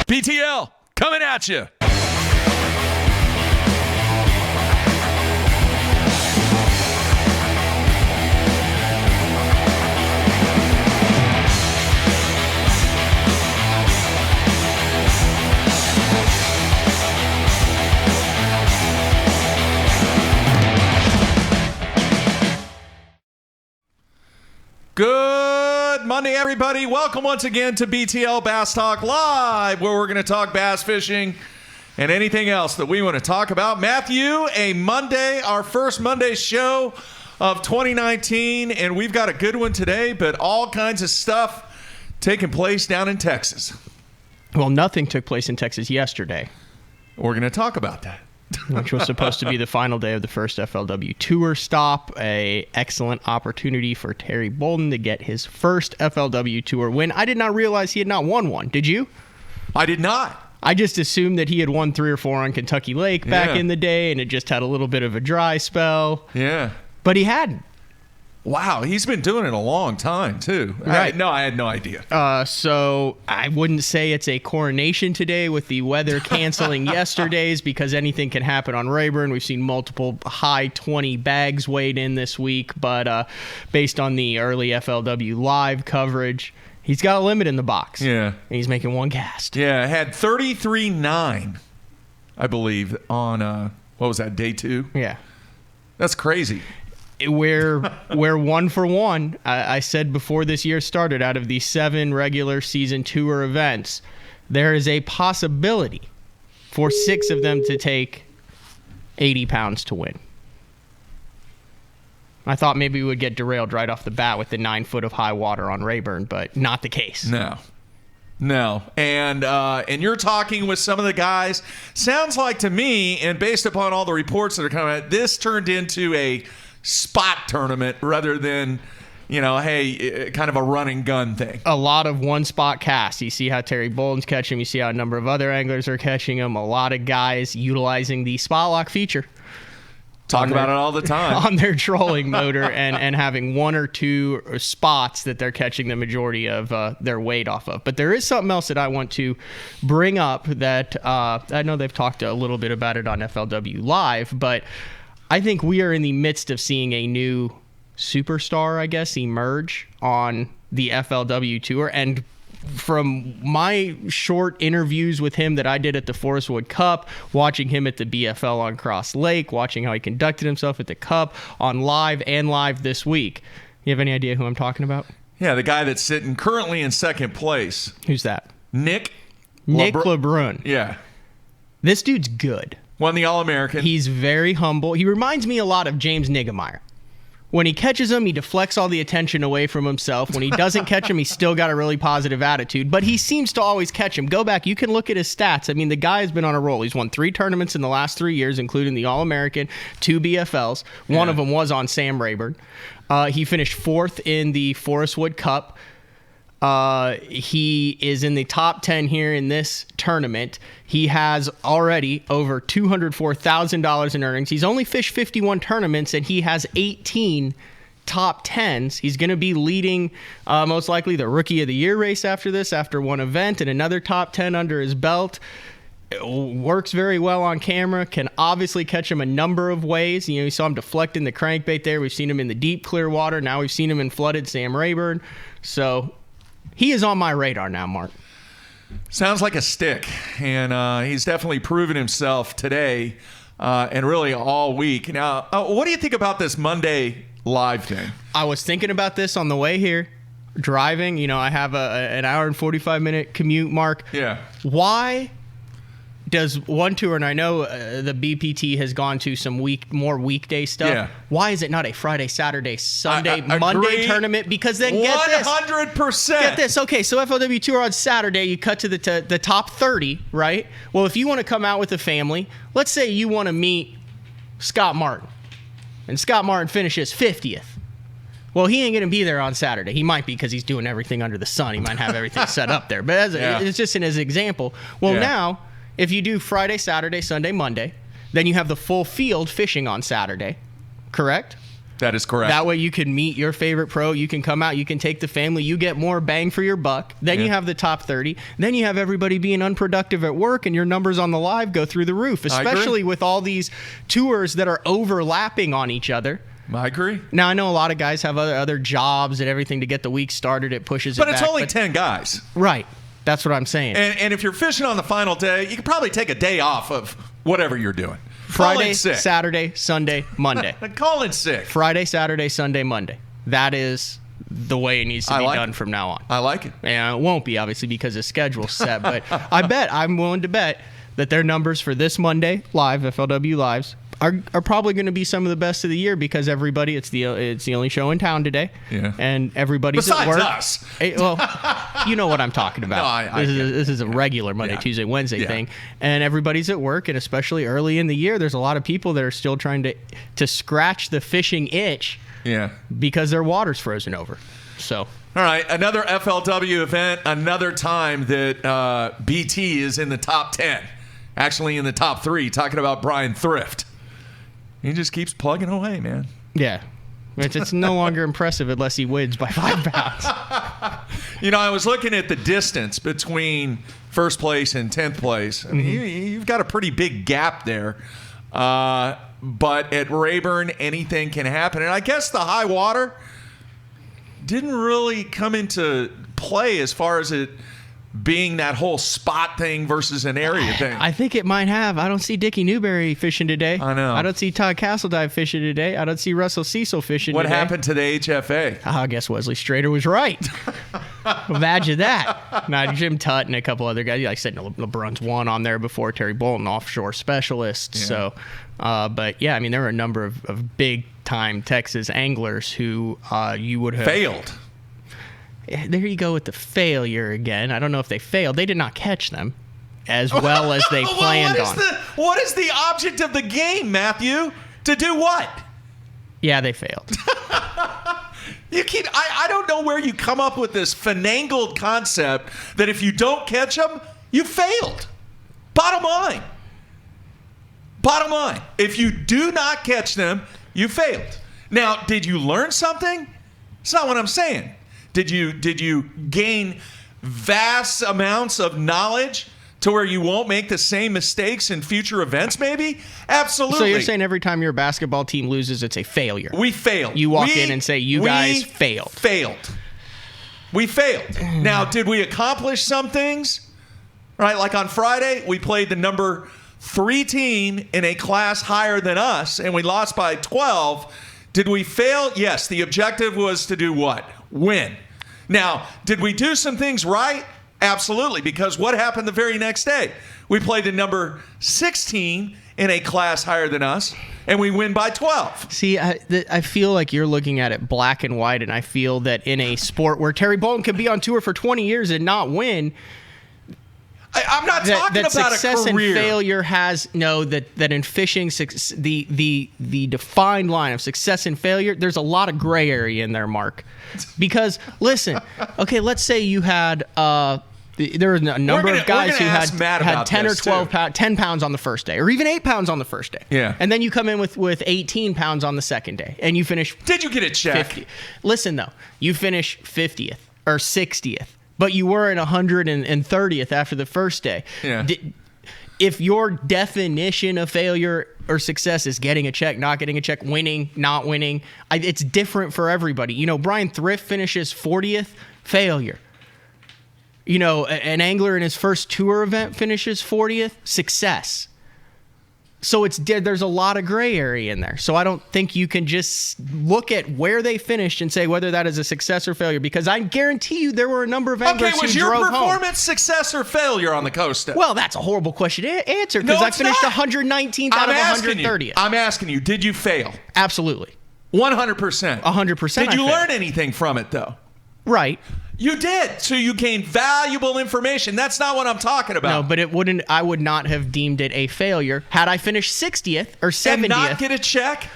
BTL coming at you. Good Monday, everybody. Welcome once again to BTL Bass Talk Live, where we're going to talk bass fishing and anything else that we want to talk about. Matthew, our first Monday show of 2019, and we've got a good one today, but all kinds of stuff taking place down in Texas. Well, nothing took place in Texas yesterday. We're going to talk about that. Which was supposed to be the final day of the first FLW Tour stop. A excellent opportunity for Terry Bolden to get his first FLW Tour win. I did not realize he had not won one. Did you? I did not. I just assumed that he had won 3 or 4 on Kentucky Lake back in the day, and it just had a little bit of a dry spell. Yeah. But he hadn't. Wow, he's been doing it a long time, too. Right. I had no idea. So I wouldn't say it's a coronation today with the weather canceling yesterday's, because anything can happen on Rayburn. We've seen multiple high 20 bags weighed in this week, but based on the early FLW live coverage, he's got a limit in the box. Yeah. And he's making one cast. Yeah, had 33.9, I believe, on, what was that, day 2? Yeah. That's crazy. We're 1 for 1. I said before this year started, out of the 7 regular season tour events, there is a possibility for 6 of them to take 80 pounds to win. I thought maybe we would get derailed right off the bat with the 9 foot of high water on Rayburn, but not the case. No. And you're talking with some of the guys. Sounds like to me, and based upon all the reports that are coming out, this turned into a spot tournament rather than, kind of a run and gun thing. A lot of one spot casts. You see how Terry Bolden's catching him. You see how a number of other anglers are catching him. A lot of guys utilizing the spot lock feature. Talk about it all the time. On their trolling motor and having 1 or 2 spots that they're catching the majority of their weight off of. But there is something else that I want to bring up that I know they've talked a little bit about it on FLW Live, but I think we are in the midst of seeing a new superstar, I guess, emerge on the FLW Tour. And from my short interviews with him that I did at the Forest Wood Cup, watching him at the BFL on Cross Lake, watching how he conducted himself at the Cup, on live this week. You have any idea who I'm talking about? Yeah, the guy that's sitting currently in second place. Who's that? Nick LeBrun. Yeah. This dude's good. Won the All-American. He's very humble. He reminds me a lot of James Niggemeyer. When he catches him, he deflects all the attention away from himself. When he doesn't catch him, he's still got a really positive attitude. But he seems to always catch him. Go back. You can look at his stats. I mean, the guy has been on a roll. He's won 3 tournaments in the last 3 years, including the All-American, 2 BFLs. One of them was on Sam Rayburn. He finished 4th in the Forest Wood Cup. He is in the top 10 here in this tournament. He has already over $204,000 in earnings. He's only fished 51 tournaments, and he has 18 top 10s. He's going to be leading most likely the Rookie of the Year race after this, after one event, and another top 10 under his belt. Works very well on camera, can obviously catch him a number of ways. You saw him deflecting the crankbait there. We've seen him in the deep clear water. Now we've seen him in flooded Sam Rayburn. So he is on my radar now, Mark. Sounds like a stick, and he's definitely proven himself today and really all week. Now, what do you think about this Monday live thing? I was thinking about this on the way here, driving. I have an hour and 45-minute commute, Mark. Yeah. Why does one tour, and I know the BPT has gone to some more weekday stuff. Yeah. Why is it not a Friday, Saturday, Sunday, I Monday tournament? Because then get this. 100%. Get this. Okay, so FLW Tour on Saturday, you cut to the top 30, right? Well, if you want to come out with a family, let's say you want to meet Scott Martin, and Scott Martin finishes 50th. Well, he ain't going to be there on Saturday. He might be because he's doing everything under the sun. He might have everything set up there. But it's just as an example. Well, now, if you do Friday, Saturday, Sunday, Monday, then you have the full field fishing on Saturday, correct? That is correct. That way you can meet your favorite pro. You can come out. You can take the family. You get more bang for your buck. Then you have the top 30. Then you have everybody being unproductive at work, and your numbers on the live go through the roof, especially with all these tours that are overlapping on each other. I agree. Now, I know a lot of guys have other jobs and everything to get the week started. It pushes but it it's back. only 10 guys. Right. That's what I'm saying. And if you're fishing on the final day, you could probably take a day off of whatever you're doing. Friday, Saturday, Sunday, Monday. Call in sick. Friday, Saturday, Sunday, Monday. That is the way it needs to be done from now on. I like it. And it won't be, obviously, because the schedule's set. But I'm willing to bet that their numbers for this Monday, live, FLW Lives, are probably going to be some of the best of the year because everybody, it's the only show in town today. Yeah. And everybody's Besides at work. us. Well, you know what I'm talking about. No, this is a regular Monday, Tuesday, Wednesday thing. And everybody's at work, and especially early in the year, there's a lot of people that are still trying to scratch the fishing itch because their water's frozen over. So... All right, another FLW event, another time that BT is in the top 10. Actually in the top 3, talking about Brian Thrift. He just keeps plugging away, man. Yeah. It's no longer impressive unless he wins by 5 pounds. I was looking at the distance between first place and 10th place. I mean, you've got a pretty big gap there. But at Rayburn, anything can happen. And I guess the high water didn't really come into play as far as it being that whole spot thing versus an area thing. I think it might have. I don't see Dickie Newberry fishing today. I know. I don't see Todd Castledine fishing today. I don't see Russell Cecil fishing What today. happened to the HFA? I guess Wesley Strader was right. Imagine that. Now, Jim Tutt and a couple other guys. Like I said, LeBron's won on there before. Terry Bolton, offshore specialist. Yeah. So, but yeah, I mean, there were a number of big-time Texas anglers who you would have... Failed. There you go with the failure again. I don't know if they failed. They did not catch them as well as they planned on. What is the object of the game, Matthew? To do what? Yeah, they failed. I don't know where you come up with this finangled concept that if you don't catch them, you failed. Bottom line. If you do not catch them, you failed. Now, did you learn something? That's not what I'm saying. Did you gain vast amounts of knowledge to where you won't make the same mistakes in future events, maybe? Absolutely. So you're saying every time your basketball team loses, it's a failure? We failed. You walk in and say, you guys failed. We failed. Now, did we accomplish some things? Right, like on Friday, we played the number 3 team in a class higher than us, and we lost by 12. Did we fail? Yes. The objective was to do what? Win. Now, did we do some things right? Absolutely, because what happened the very next day? We played the number 16 in a class higher than us, and we win by 12. See, I feel like you're looking at it black and white, and I feel that in a sport where Terry Bolton could be on tour for 20 years and not win... I'm not talking about success a career. And failure has that in fishing the defined line of success and failure. There's a lot of gray area in there, Mark. Because listen, okay, let's say you had there were a number of guys who had 10 or 12 pounds, 10 pounds on the first day, or even 8 pounds on the first day. Yeah, and then you come in with 18 pounds on the second day, and you finish. Did you get a check? 50. Listen though, you finish 50th or 60th. But you were in 130th after the first day. Yeah. If your definition of failure or success is getting a check, not getting a check, winning, not winning, it's different for everybody. Brian Thrift finishes 40th, failure. An angler in his first tour event finishes 40th, success. So there's a lot of gray area in there. So I don't think you can just look at where they finished and say whether that is a success or failure, because I guarantee you there were a number of anglers who drove home. Okay, was your performance success or failure on the coast? Well, that's a horrible question to answer because I finished 119th out of 130th. I'm asking you, did you fail? Absolutely. 100%. 100%. Did you learn anything from it, though? Right. You did. So you gained valuable information. That's not what I'm talking about. No, but I would not have deemed it a failure had I finished 60th or 70th. And not get a check?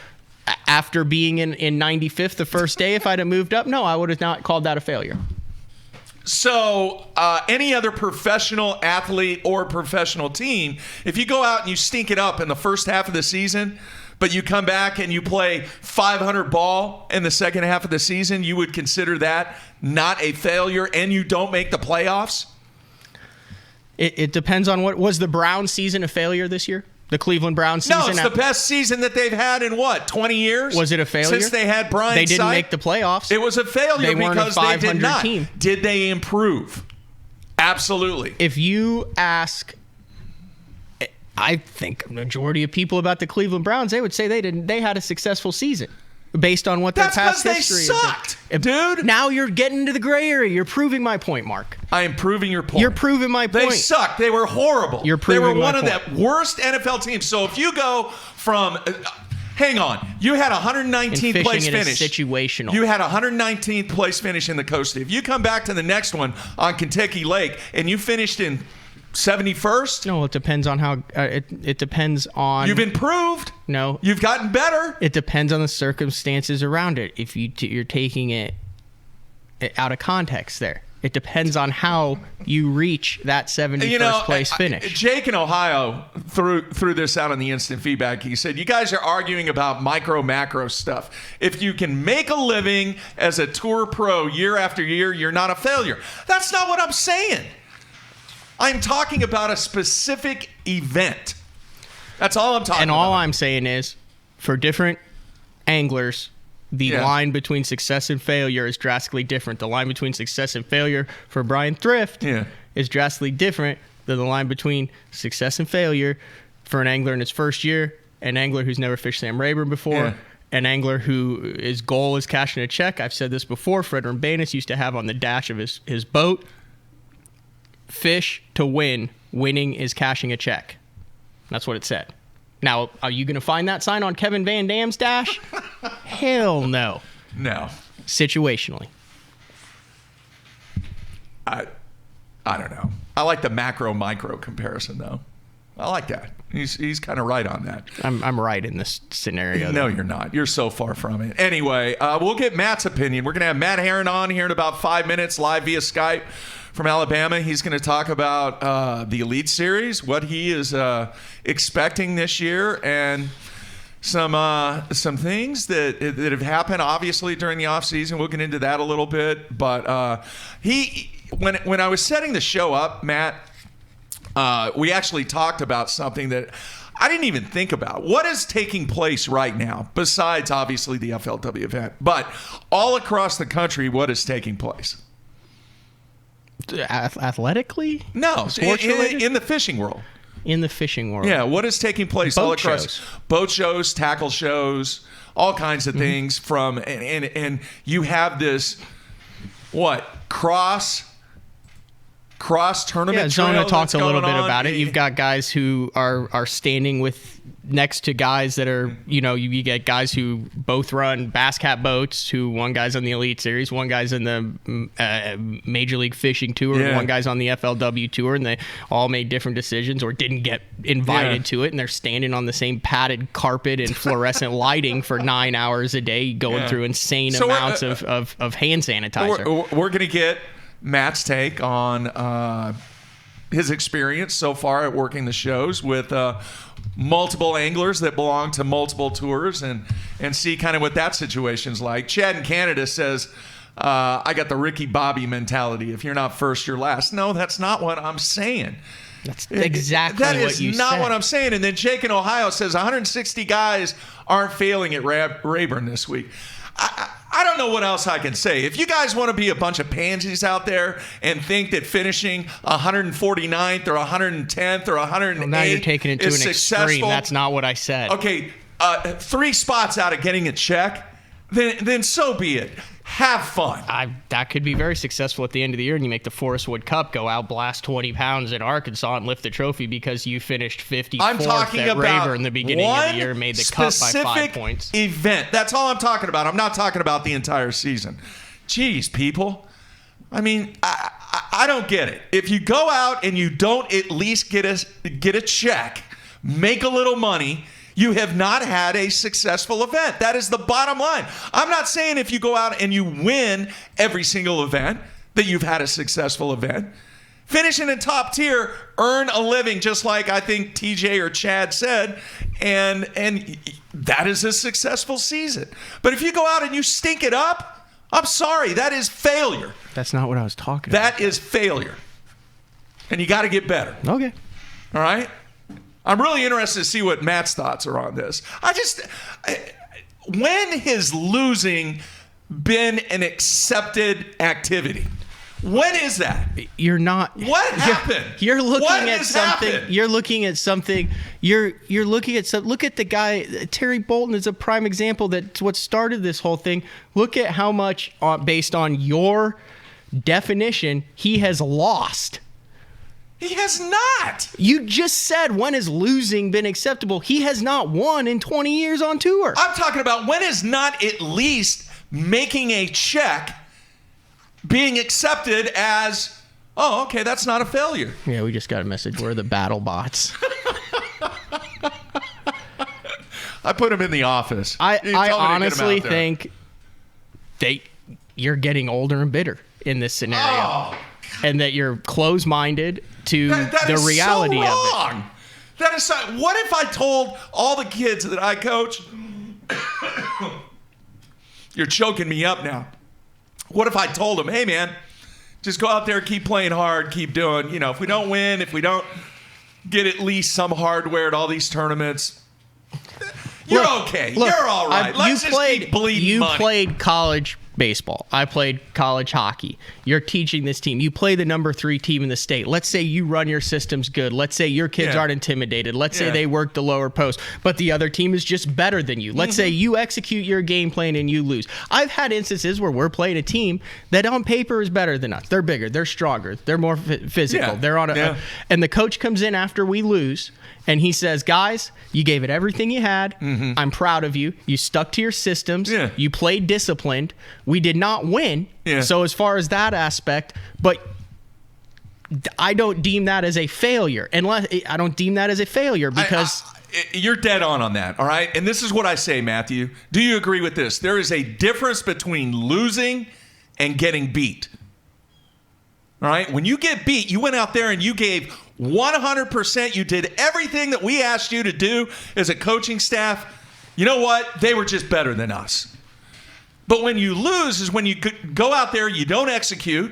After being in 95th the first day, if I'd have moved up, no, I would have not called that a failure. So any other professional athlete or professional team, if you go out and you stink it up in the first half of the season, but you come back and you play 500 ball in the second half of the season, you would consider that not a failure, and you don't make the playoffs? It depends on what was the Browns season a failure this year? The Cleveland Browns season? No, it's the best season that they've had in 20 years? Was it a failure? Since they had Brian They didn't Sipe? make the playoffs. It was a failure They weren't a because they did 500 not. team. Did they improve? Absolutely. If you ask, I think a majority of people about the Cleveland Browns, they would say they had a successful season based on what their That's past because history they has sucked, been. dude. Now you're getting into the gray area. You're proving my point, Mark. I am proving your point. You're proving my point. They sucked. They were horrible. You're proving They were my one point. of the worst NFL teams. So if you go from hang on, you had 119th place fishing, it finish. is situational. You had 119th place finish in the coast. If you come back to the next one on Kentucky Lake and you finished in 71st, No, it depends on how. It depends on. you've improved. No, You've gotten better. it depends on the circumstances around it. If you're taking it out of context, there, it depends on how you reach that 71st place finish. Jake in Ohio threw this out on the instant feedback. He said, "You guys are arguing about micro macro stuff. If you can make a living as a tour pro year after year, you're not a failure." That's not what I'm saying. I'm talking about a specific event. That's all I'm talking And about. all I'm saying is, for different anglers, the Yeah. line between success and failure is drastically different. The line between success and failure for Brian Thrift Yeah. is drastically different than the line between success and failure for an angler in his first year, an angler who's never fished Sam Rayburn before, Yeah. an angler who his goal is cashing a check. I've said this before. Fred Urbanus used to have on the dash of his boat, fish to win. Winning is cashing a check. That's what it said. Now, are you going to find that sign on Kevin Van Dam's dash? Hell no. No. Situationally. I don't know. I like the macro micro comparison though. I like that. He's kind of right on that. I'm right in this scenario. No, you're not. You're so far from it. Anyway, we'll get Matt's opinion. We're going to have Matt Herren on here in about 5 minutes, live via Skype from Alabama. He's going to talk about the Elite Series, what he is expecting this year, and some things that have happened, obviously, during the offseason. We'll get into that a little bit. But when I was setting the show up, Matt, we actually talked about something that I didn't even think about. What is taking place right now, besides obviously the FLW event, but all across the country, what is taking place? Athletically? No, Sports related? in the fishing world. In the fishing world. Yeah, what is taking place Boat all across shows. boat shows, tackle shows, all kinds of things from and you have this cross tournament. Yeah, Zona trail talked that's a little going bit on. about it. You've got guys who are standing next to guys that are, you get guys who both run Bass Cat boats, one guy's on the Elite Series, one guy's in the Major League Fishing Tour, Yeah. one guy's on the FLW Tour, and they all made different decisions or didn't get invited Yeah. to it, and they're standing on the same padded carpet and fluorescent lighting for 9 hours a day, going Yeah. through insane So we're, amounts of hand sanitizer. We're going to get Matt's take on his experience so far at working the shows with multiple anglers that belong to multiple tours and see kind of what that situation's like. Chad in Canada says, I got the Ricky Bobby mentality. If you're not first, you're last. No, that's not what I'm saying. That's exactly That what is you not said. what I'm saying. And then Jake in Ohio says 160 guys aren't failing at Rayburn this week. I don't know what else I can say. If you guys want to be a bunch of pansies out there and think that finishing 149th or 110th or 108th Well, now you're taking it to an is extreme. successful, That's not what I said. okay, 3 spots out of getting a check, then so be it. Have fun. That could be very successful at the end of the year, and you make the Forest Wood Cup, go out, blast 20 pounds in Arkansas, and lift the trophy because you finished 54th I'm talking at about Rayburn in the beginning of the year, and made the cup by 5 specific points. event. That's all I'm talking about. I'm not talking about the entire season. Jeez, people. I mean, I don't get it. If you go out and you don't at least get a check, make a little money, you have not had a successful event. That is the bottom line. I'm not saying if you go out and you win every single event that you've had a successful event. finishing in top tier, earn a living, just like I think TJ or Chad said, and that is a successful season. But if you go out and you stink it up, I'm sorry, that is failure. That's not what I was talking about. That is failure. And you got to get better. Okay. All right? I'm really interested to see what Matt's thoughts are on this. When has losing been an accepted activity? When is that? You're not. What happened? You're looking What at has something. happened? You're looking at something. You're looking at some. Look at the guy. Terry Bolton is a prime example. That's what started this whole thing. Look at how much, based on your definition, he has lost. He has not. You just said, when has losing been acceptable? He has not won in 20 years on tour. I'm talking about when is not at least making a check being accepted as, oh, okay, that's not a failure. Yeah, we just got a message. We're the battle bots. I put him in the office. I You told me to get him honestly out there. think you're getting older and bitter in this scenario. Oh, And that you're closed-minded to that the is reality so of it. wrong. That is so, what if I told all the kids that I coach, you're choking me up now. What if I told them, hey, man, just go out there, keep playing hard, keep doing, if we don't win, if we don't get at least some hardware at all these tournaments, you're okay. Look, You're all right. Let's just keep bleeding money. You played college baseball. I played college hockey. You're teaching this team. You play the number 3 team in the state. Let's say you run your systems good. Let's say your kids Yeah. aren't intimidated. Let's say Yeah. they work the lower post, but the other team is just better than you. Let's say you execute your game plan and you lose. I've had instances where we're playing a team that on paper is better than us. They're bigger. They're stronger. They're more physical. Yeah. They're on and the coach comes in after we lose and he says, guys, you gave it everything you had. I'm proud of you. You stuck to your systems. Yeah. You played disciplined. We did not win. Yeah. So as far as that aspect, but I don't deem that as a failure. I don't deem that as a failure because you're dead on that, all right? And this is what I say, Matthew. Do you agree with this? There is a difference between losing and getting beat. All right? When you get beat, you went out there and you gave 100%. You did everything that we asked you to do as a coaching staff. You know what? They were just better than us. But when you lose is when you go out there, you don't execute,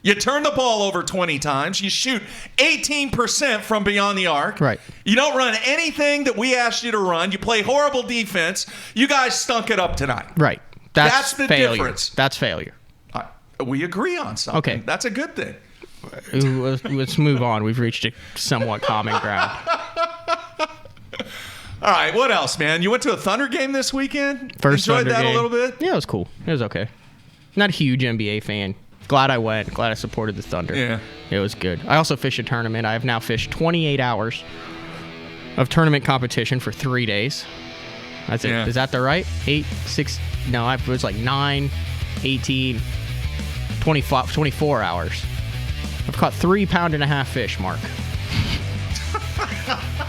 you turn the ball over 20 times, you shoot 18% from beyond the arc. Right. You don't run anything that we asked you to run. You play horrible defense. You guys stunk it up tonight. right. That's the failure. difference. That's failure. We agree on something. Okay. That's a good thing. Let's move on. We've reached a somewhat common ground. All right, what else, man? You went to a Thunder game this weekend? First Enjoyed Thunder that game. a little bit? Yeah, it was cool. It was okay. Not a huge NBA fan. Glad I went. Glad I supported the Thunder. Yeah. It was good. I also fished a tournament. I have now fished 28 hours of tournament competition for 3 days. That's it. Yeah. Is that the right? 8, 6, no, it was like 9, 18, 25, 24 hours. I've caught 3.5 pound fish, Mark.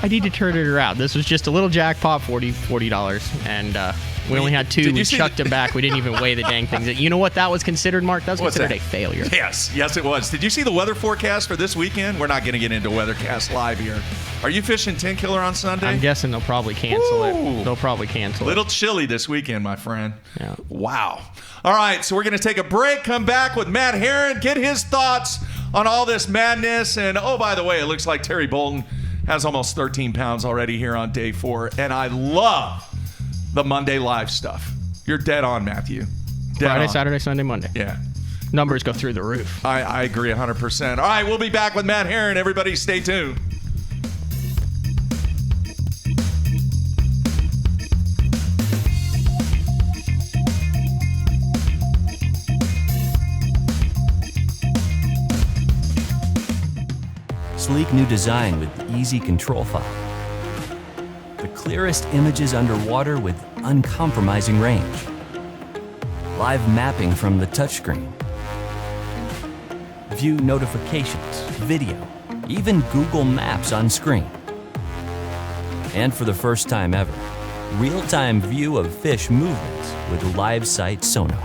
I need to turn it around. This was just a little jackpot, $40, and we only had 2. Did you We see chucked them back. We didn't even weigh the dang things. You know what that was considered, Mark? That was What's considered that? a failure. Yes, it was. Did you see the weather forecast for this weekend? We're not going to get into Weathercast Live here. Are you fishing 10 killer on Sunday? I'm guessing they'll probably cancel Ooh. it. They'll probably cancel Little chilly this weekend, my friend. Yeah. Wow. All right, so we're going to take a break, come back with Matt Herren, get his thoughts on all this madness. And, oh, by the way, it looks like Terry Bolton has almost 13 pounds already here on day 4. And I love the Monday live stuff. You're dead on, Matthew. Dead Friday, on. Saturday, Sunday, Monday. Yeah. Numbers go through the roof. I agree 100%. All right, we'll be back with Matt Herren. Everybody stay tuned. Sleek new design with easy control file. The clearest images underwater with uncompromising range. Live mapping from the touchscreen. View notifications, video, even Google Maps on screen. And for the first time ever, real-time view of fish movements with live sight sonar.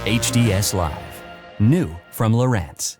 HDS Live. New from Lowrance.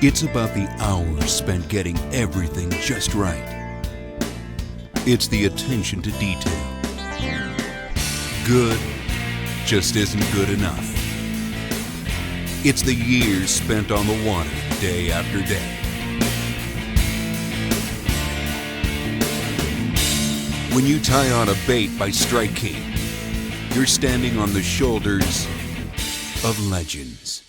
It's about the hours spent getting everything just right. It's the attention to detail. Good just isn't good enough. It's the years spent on the water day after day. When you tie on a bait by Strike King, you're standing on the shoulders of legends.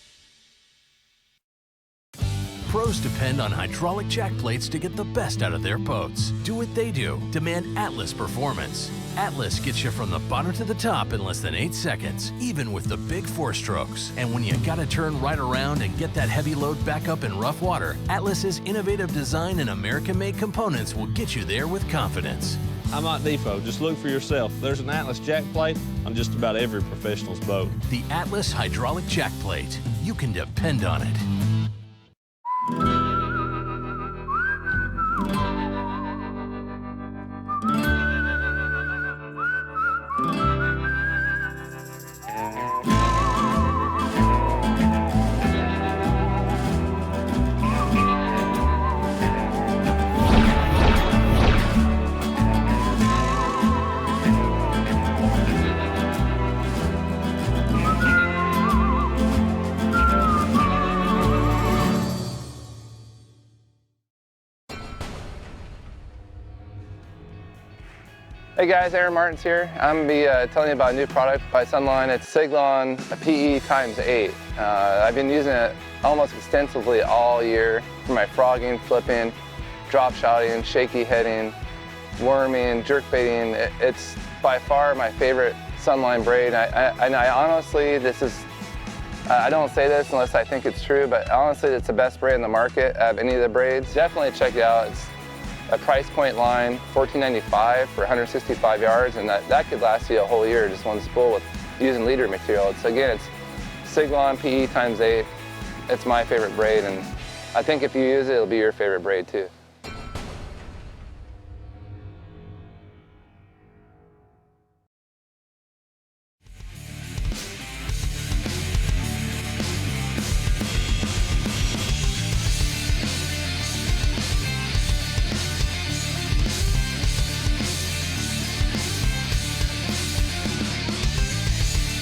Pros depend on hydraulic jack plates to get the best out of their boats. Do what they do. Demand Atlas performance. Atlas gets you from the bottom to the top in less than 8 seconds, even with the big 4 strokes. And when you gotta turn right around and get that heavy load back up in rough water, Atlas's innovative design and American-made components will get you there with confidence. I'm at Depot. Just look for yourself. There's an Atlas jack plate on just about every professional's boat. The Atlas hydraulic jack plate. You can depend on it. Hey guys, Aaron Martins here. I'm going to be telling you about a new product by Sunline. It's Siglon PE x8. I've been using it almost extensively all year for my frogging, flipping, drop shotting, shaky heading, worming, jerk baiting. It's by far my favorite Sunline braid. I honestly, I don't say this unless I think it's true, but honestly it's the best braid in the market out of any of the braids. Definitely check it out. It's a price point line, $14.95 for 165 yards, and that could last you a whole year, just one spool with using leader material. It's Siglon PE x8. It's my favorite braid, and I think if you use it, it'll be your favorite braid too.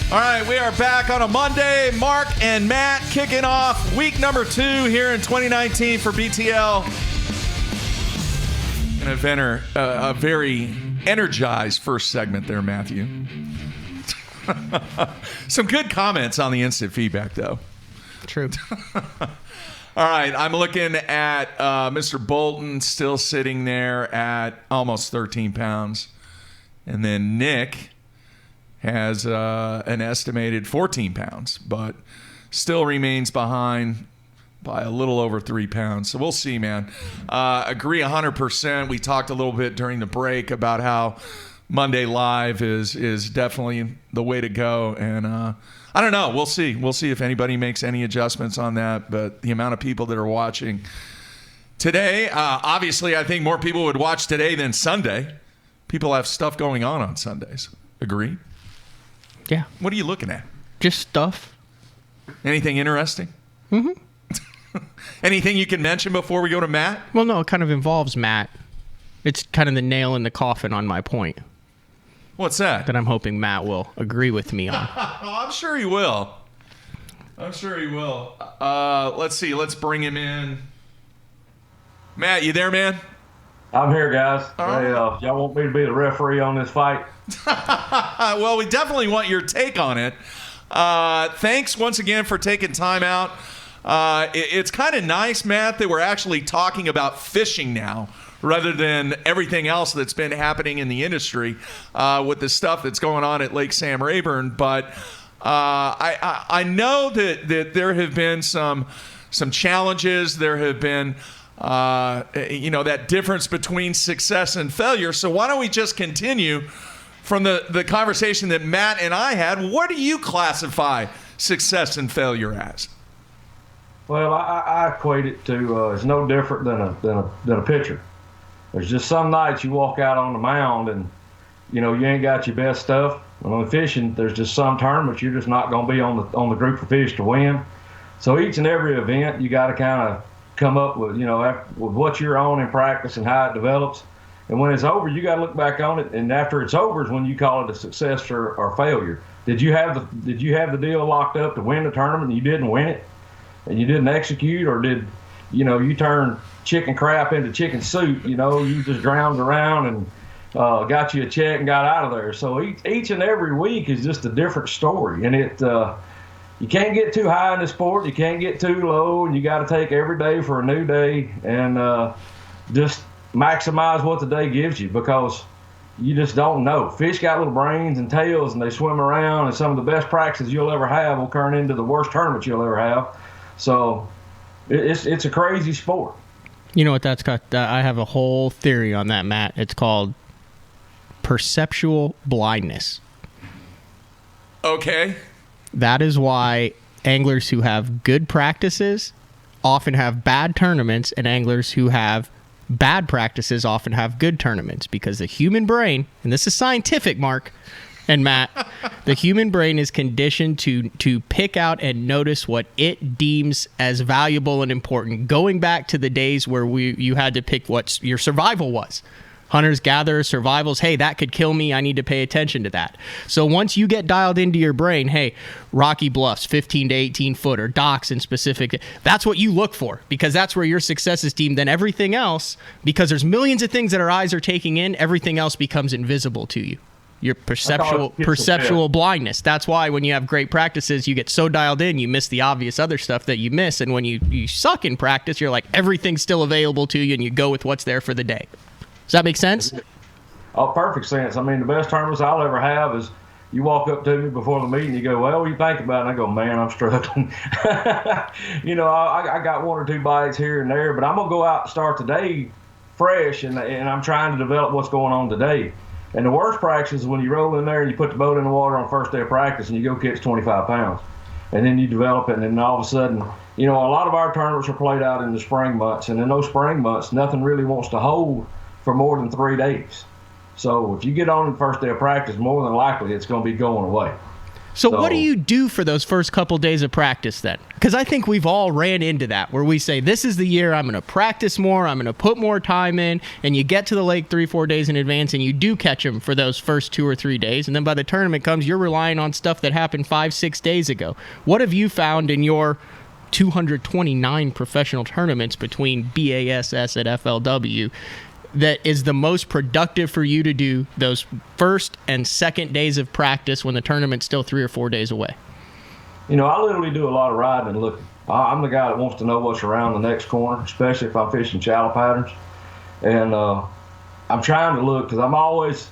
All right, we are back on a Monday. Mark and Matt kicking off week number 2 here in 2019 for BTL. And a very energized first segment there, Matthew. Some good comments on the instant feedback, though. True. All right, I'm looking at Mr. Bolton still sitting there at almost 13 pounds. And then Nick has an estimated 14 pounds, but still remains behind by a little over 3 pounds. So we'll see, man. Agree 100%. We talked a little bit during the break about how Monday Live is definitely the way to go. And I don't know. We'll see. We'll see if anybody makes any adjustments on that. But the amount of people that are watching today, obviously, I think more people would watch today than Sunday. People have stuff going on Sundays. Agree? Yeah. What are you looking at? Just stuff. Anything interesting? Mm-hmm. Anything you can mention before we go to Matt? Well, no, it kind of involves Matt. It's kind of the nail in the coffin on my point What's that? that I'm hoping Matt will agree with me on. I'm sure he will. Let's see. Let's bring him in. Matt, you there, man? I'm here, guys. Hey, y'all want me to be the referee on this fight? Well, we definitely want your take on it. Thanks once again for taking time out. It's kind of nice, Matt, that we're actually talking about fishing now rather than everything else that's been happening in the industry with the stuff that's going on at Lake Sam Rayburn. But I know that there have been some challenges. There have been that difference between success and failure. So why don't we just continue from the conversation that Matt and I had? What do you classify success and failure as? Well, I equate it to it's no different than a pitcher. There's just some nights you walk out on the mound and you ain't got your best stuff. And on fishing, there's just some tournaments you're just not going to be on the group of fish to win. So each and every event, you got to kind of come up with, with what you're on in practice and how it develops. And when it's over, you got to look back on it. And after it's over is when you call it a success or failure. Did you have the deal locked up to win the tournament and you didn't win it and you didn't execute, or did, you turn chicken crap into chicken soup? You just drowned around and got you a check and got out of there. So each and every week is just a different story. And you can't get too high in the sport. You can't get too low. And you got to take every day for a new day and just maximize what the day gives you, because you just don't know. Fish got little brains and tails, and they swim around, and some of the best practices you'll ever have will turn into the worst tournaments you'll ever have. So it's a crazy sport. You know what that's got? I have a whole theory on that, Matt. It's called perceptual blindness. Okay. That is why anglers who have good practices often have bad tournaments, and anglers who have bad practices often have good tournaments, because the human brain, and this is scientific, Mark and Matt, the human brain is conditioned to pick out and notice what it deems as valuable and important, going back to the days where you had to pick what your survival was. Hunters, gatherers, survivals, hey, that could kill me. I need to pay attention to that. So once you get dialed into your brain, hey, Rocky Bluffs, 15 to 18 footer, docks in specific, that's what you look for, because that's where your success is deemed. Then everything else, because there's millions of things that our eyes are taking in, everything else becomes invisible to you. Your perceptual blindness. That's why when you have great practices, you get so dialed in, you miss the obvious other stuff that you miss. And when you suck in practice, you're like, everything's still available to you, and you go with what's there for the day. Does that make sense? Oh, perfect sense. I mean, the best tournaments I'll ever have is you walk up to me before the meeting, you go, well, what do you think about it? And I go, man, I'm struggling. I got one or two bites here and there, but I'm going to go out and start the day fresh, and I'm trying to develop what's going on today. And the worst practice is when you roll in there and you put the boat in the water on the first day of practice and you go catch 25 pounds. And then you develop it, and then all of a sudden, a lot of our tournaments are played out in the spring months, and in those spring months, nothing really wants to hold for more than 3 days. So if you get on the first day of practice, more than likely it's going to be going away. So what do you do for those first couple days of practice then? Because I think we've all ran into that, where we say, this is the year I'm going to practice more, I'm going to put more time in, and you get to the lake 3-4 days in advance, and you do catch them for those first 2 or 3 days, and then by the tournament comes, you're relying on stuff that happened 5-6 days ago. What have you found in your 229 professional tournaments between BASS and FLW that is the most productive for you to do those first and second days of practice when the tournament's still 3 or 4 days away? I literally do a lot of riding and looking. I'm the guy that wants to know what's around the next corner, especially if I'm fishing shallow patterns. And I'm trying to look, because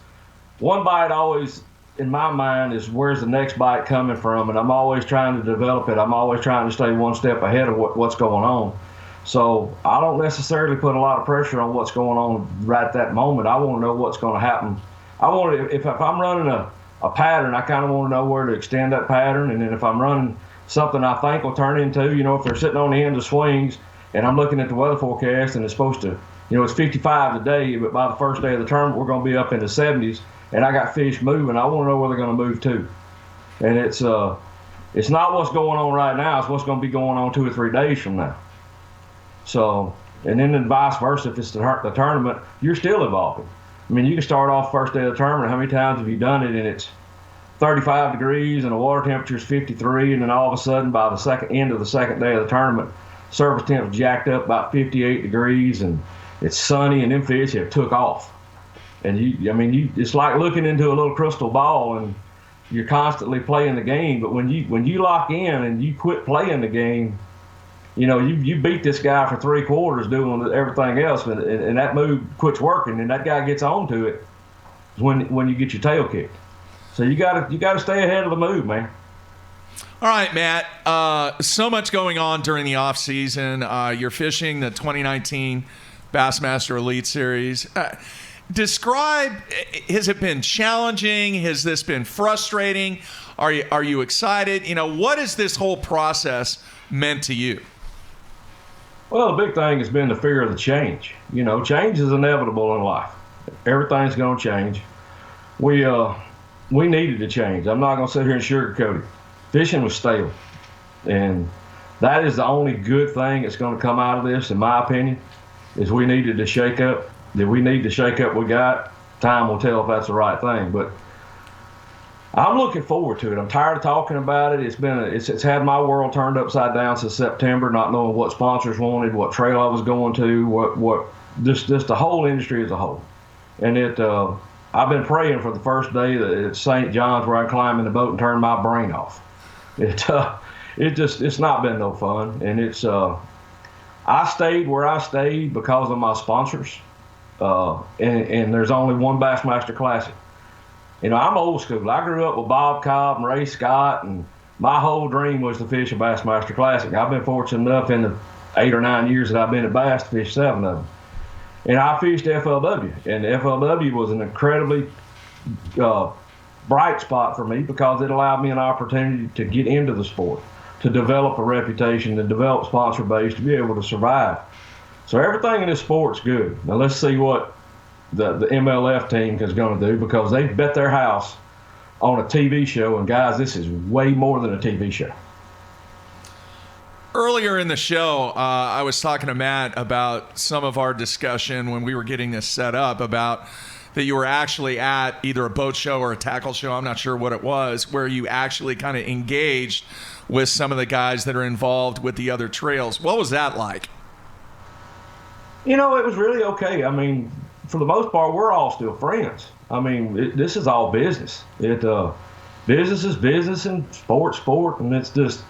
one bite always in my mind is, where's the next bite coming from? And I'm always trying to develop it. I'm always trying to stay one step ahead of what's going on. So I don't necessarily put a lot of pressure on what's going on right at that moment. I want to know what's going to happen. If I'm running a pattern, I kind of want to know where to extend that pattern. And then if I'm running something I think will turn into, if they're sitting on the end of swings and I'm looking at the weather forecast and it's supposed to, it's 55 today, but by the first day of the tournament, we're going to be up in the 70s, and I got fish moving, I want to know where they're going to move to. And it's not what's going on right now, it's what's going to be going on 2 or 3 days from now. So, and then vice versa, if it's the tournament, you're still evolving. I mean, you can start off first day of the tournament, how many times have you done it, and it's 35 degrees and the water temperature is 53, and then all of a sudden by the end of the second day of the tournament, surface temp jacked up about 58 degrees, and it's sunny, and them fish have took off. And it's like looking into a little crystal ball, and you're constantly playing the game. But when you lock in and you quit playing the game, you beat this guy for 3 quarters doing everything else, and that move quits working, and that guy gets onto it when you get your tail kicked. So you gotta stay ahead of the move, man. All right, Matt. So much going on during the off season. You're fishing the 2019 Bassmaster Elite Series. Describe. Has it been challenging? Has this been frustrating? Are you excited? What has this whole process meant to you? Well, the big thing has been the fear of the change. Change is inevitable in life. Everything's going to change. We needed to change. I'm not going to sit here and sugarcoat it. Fishing was stale. And that is the only good thing that's going to come out of this, in my opinion, is we needed to shake up. That we need to shake up we got. Time will tell if that's the right thing. But I'm looking forward to it. I'm tired of talking about it. It's had my world turned upside down since September, not knowing what sponsors wanted, what trail I was going to, what just the whole industry as a whole. And I've been praying for the first day at St. John's where I climb in the boat and turn my brain off. It's not been no fun. And I stayed where I stayed because of my sponsors. And there's only one Bassmaster Classic. You know, I'm old school. I grew up with Bob Cobb and Ray Scott, and my whole dream was to fish a Bassmaster Classic. I've been fortunate enough in the 8 or 9 years that I've been at Bass to fish 7 of them. And I fished FLW, and FLW was an incredibly bright spot for me because it allowed me an opportunity to get into the sport, to develop a reputation, to develop sponsor base, to be able to survive. So everything in this sport's good. Now let's see what the MLF team is going to do, because they bet their house on a TV show. And guys, this is way more than a TV show. Earlier in the show, I was talking to Matt about some of our discussion when we were getting this set up about that you were actually at either a boat show or a tackle show, I'm not sure what it was, where you actually kind of engaged with some of the guys that are involved with the other trails. What was that like? You know, it was really okay. I mean, for the most part, we're all still friends. I mean, this is all business. Business is business and sport, and it's just,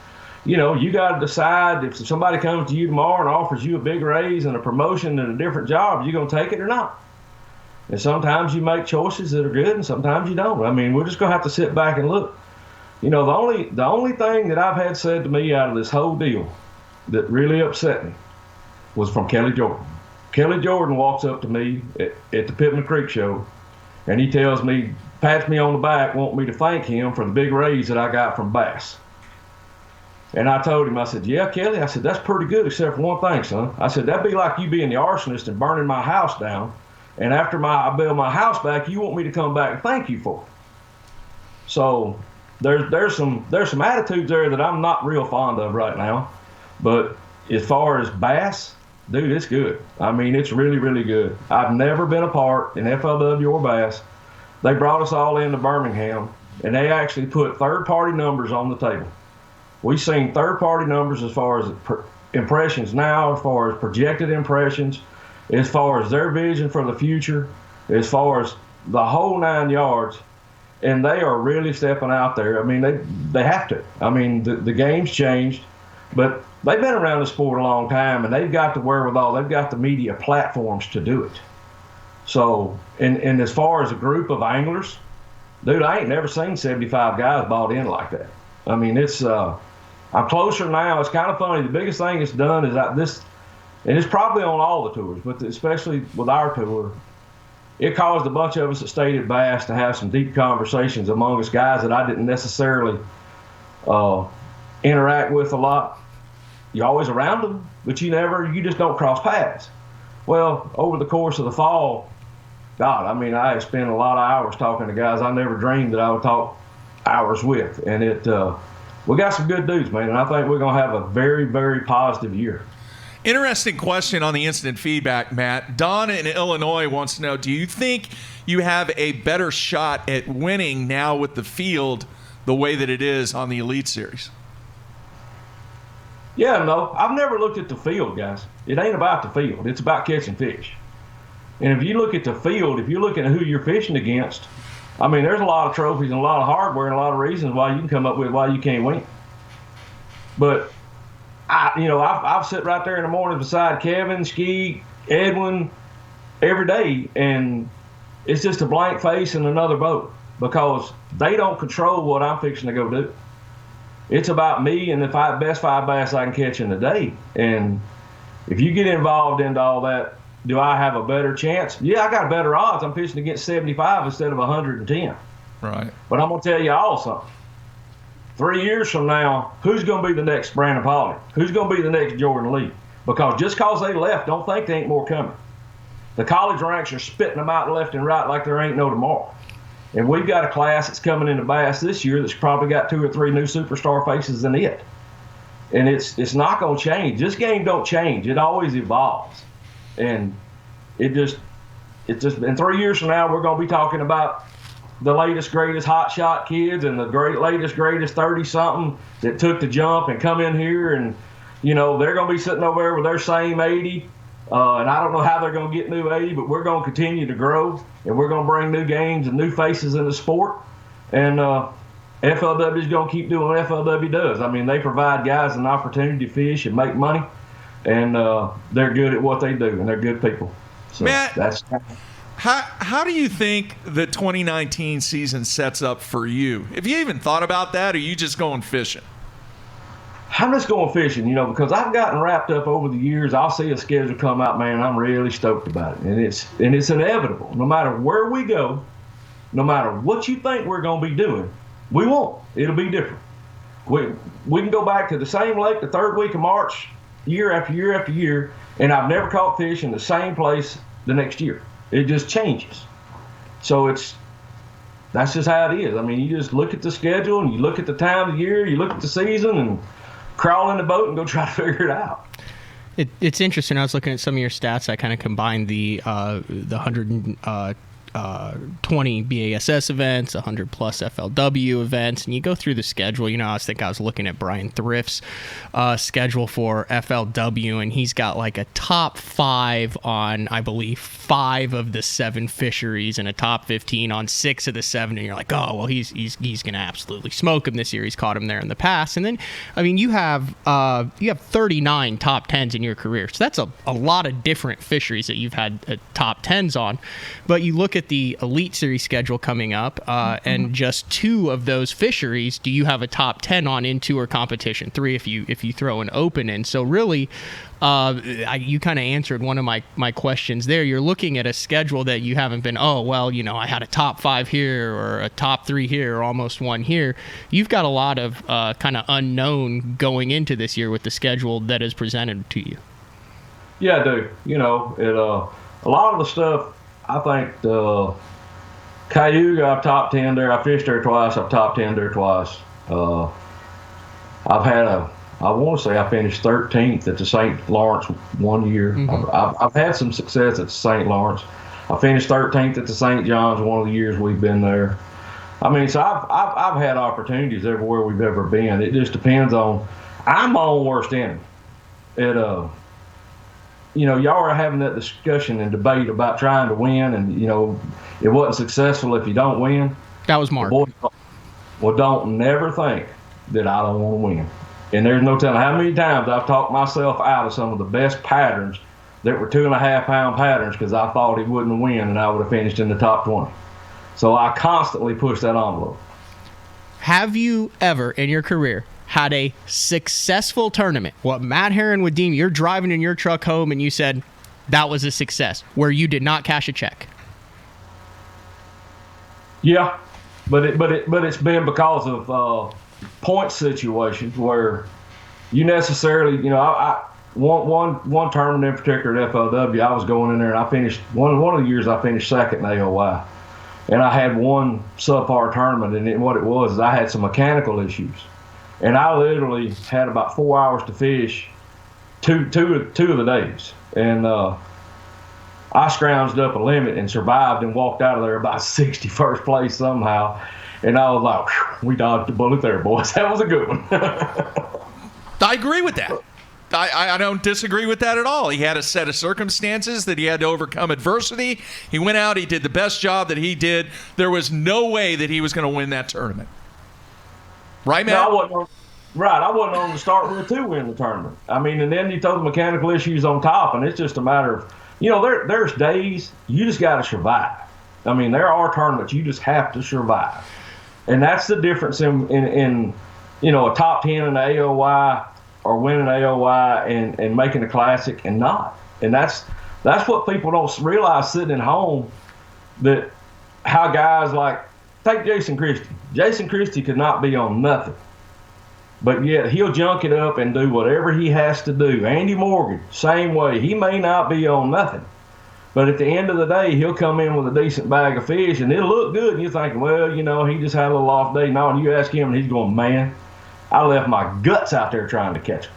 you know, you got to decide if somebody comes to you tomorrow and offers you a big raise and a promotion and a different job, you going to take it or not? And sometimes you make choices that are good, and sometimes you don't. I mean, we're just going to have to sit back and look. You know, the only thing that I've had said to me out of this whole deal that really upset me was from Kelly Jordan. Kelly Jordan walks up to me at the Pittman Creek show, and he tells me, pats me on the back, want me to thank him for the big raise that I got from Bass. And I told him, I said, yeah, Kelly, I said, that's pretty good except for one thing, son. I said, that'd be like you being the arsonist and burning my house down, and after I build my house back, you want me to come back and thank you for it. So there's some attitudes there that I'm not real fond of right now. But as far as Bass, dude, it's good. I mean, it's really, really good. I've never been a part in FLW or Bass. They brought us all into Birmingham, and they actually put third-party numbers on the table. We've seen third-party numbers as far as impressions now, as far as projected impressions, as far as their vision for the future, as far as the whole 9 yards, and they are really stepping out there. I mean, they have to. I mean, the game's changed, but they've been around the sport a long time, and they've got the wherewithal. They've got the media platforms to do it. So, and as far as a group of anglers, dude, I ain't never seen 75 guys bought in like that. I mean, I'm closer now. It's kind of funny. The biggest thing it's done is that this, and it's probably on all the tours, but especially with our tour, it caused a bunch of us that stayed at Bass to have some deep conversations among us guys that I didn't necessarily interact with a lot. You're always around them, but you just don't cross paths. Well, over the course of the fall, God, I mean, I have spent a lot of hours talking to guys I never dreamed that I would talk hours with. And we got some good dudes, man, and I think we're going to have a very, very positive year. Interesting question on the instant feedback, Matt. Don in Illinois wants to know, do you think you have a better shot at winning now with the field the way that it is on the Elite Series? Yeah, no, I've never looked at the field, guys. It ain't about the field. It's about catching fish. And if you look at the field, if you're looking at who you're fishing against, I mean, there's a lot of trophies and a lot of hardware and a lot of reasons why you can come up with why you can't win. But I've sit right there in the morning beside Kevin, Ski, Edwin, every day, and it's just a blank face in another boat because they don't control what I'm fixing to go do. It's about me and the best 5 bass I can catch in the day. And if you get involved into all that, do I have a better chance? Yeah, I got better odds. I'm fishing against 75 instead of 110. Right. But I'm going to tell you all something. 3 years from now, who's going to be the next Brandon Pollard? Who's going to be the next Jordan Lee? Because just because they left, don't think there ain't more coming. The college ranks are spitting them out left and right like there ain't no tomorrow. And we've got a class that's coming into Bass this year that's probably got 2 or 3 new superstar faces in it. and it's not going to change. This game don't change. It always evolves, and it just in 3 years from now we're going to be talking about the latest greatest hot shot kids and the latest greatest 30-something that took the jump and come in here, and they're going to be sitting over there with their same 80. And I don't know how they're going to get new 80, but we're going to continue to grow, and we're going to bring new games and new faces in the sport. And FLW is going to keep doing what FLW does. I mean, they provide guys an opportunity to fish and make money, and they're good at what they do, and they're good people. So Matt, how do you think the 2019 season sets up for you? Have you even thought about that, or are you just going fishing? I'm just going fishing, because I've gotten wrapped up over the years. I'll see a schedule come out, man. I'm really stoked about it, and it's inevitable. No matter where we go, no matter what you think we're going to be doing, we won't. It'll be different. We can go back to the same lake the third week of March, year after year after year, and I've never caught fish in the same place the next year. It just changes. So that's just how it is. I mean, you just look at the schedule and you look at the time of the year, you look at the season, and crawl in the boat and go try to figure it out. It's interesting. I was looking at some of your stats. I kind of combined the 120 BASS events, 100 plus FLW events, and you go through the schedule. I was looking at Brian Thrift's schedule for FLW, and he's got like a top 5 on, I believe, 5 of the 7 fisheries and a top 15 on 6 of the 7. And you're like, oh well, he's going to absolutely smoke him this year. He's caught him there in the past. And then, I mean, you have 39 top 10s in your career, so that's a lot of different fisheries that you've had top 10s on. But you look at the Elite Series schedule coming up, and just 2 of those fisheries do you have a top 10 on in tour competition, 3 if you throw an open in. So really, you kind of answered one of my questions there. You're looking at a schedule that you haven't been, I had a top 5 here or a top 3 here or almost 1 here. You've got a lot of kind of unknown going into this year with the schedule that is presented to you. Yeah, I do. A lot of the stuff, I think the Cayuga, I've top 10 there. I fished there twice. I've top 10 there twice. I want to say I finished 13th at the St. Lawrence one year. Mm-hmm. I've had some success at the St. Lawrence. I finished 13th at the St. John's one of the years we've been there. I mean, so I've had opportunities everywhere we've ever been. It just depends on. I'm my own worst enemy. Y'all are having that discussion and debate about trying to win, and it wasn't successful if you don't win. That was Mark. Well, don't never think that I don't want to win. And there's no telling how many times I've talked myself out of some of the best patterns that were 2.5 pound patterns because I thought he wouldn't win and I would have finished in the top 20. So I constantly push that envelope. Have you ever in your career had a successful tournament? What Matt Herren would deem, you're driving in your truck home and you said that was a success, where you did not cash a check? Yeah, but it's been because of point situations where you necessarily, I one tournament in particular at FLW, I was going in there and I finished one of the years I finished second in AOY, and I had one subpar tournament, and what it was is I had some mechanical issues. And I literally had about 4 hours to fish two of the days. And I scrounged up a limit and survived and walked out of there about 61st place somehow. And I was like, we dodged a bullet there, boys. That was a good one. I agree with that. I don't disagree with that at all. He had a set of circumstances that he had to overcome adversity. He went out, he did the best job that he did. There was no way that he was going to win that tournament. Right, Matt? No, I wasn't on the start with to win the tournament. I mean, and then you throw the mechanical issues on top, and it's just a matter of, there's days you just got to survive. I mean, there are tournaments you just have to survive. And that's the difference in a top 10 in the AOY or winning AOY and making a classic and not. And that's what people don't realize sitting at home, that how guys like, take Jason Christie. Jason Christie could not be on nothing. But yet he'll junk it up and do whatever he has to do. Andy Morgan, same way. He may not be on nothing. But at the end of the day, he'll come in with a decent bag of fish, and it'll look good. And you're thinking, well, he just had a little off day. No, and you ask him, and he's going, man, I left my guts out there trying to catch them.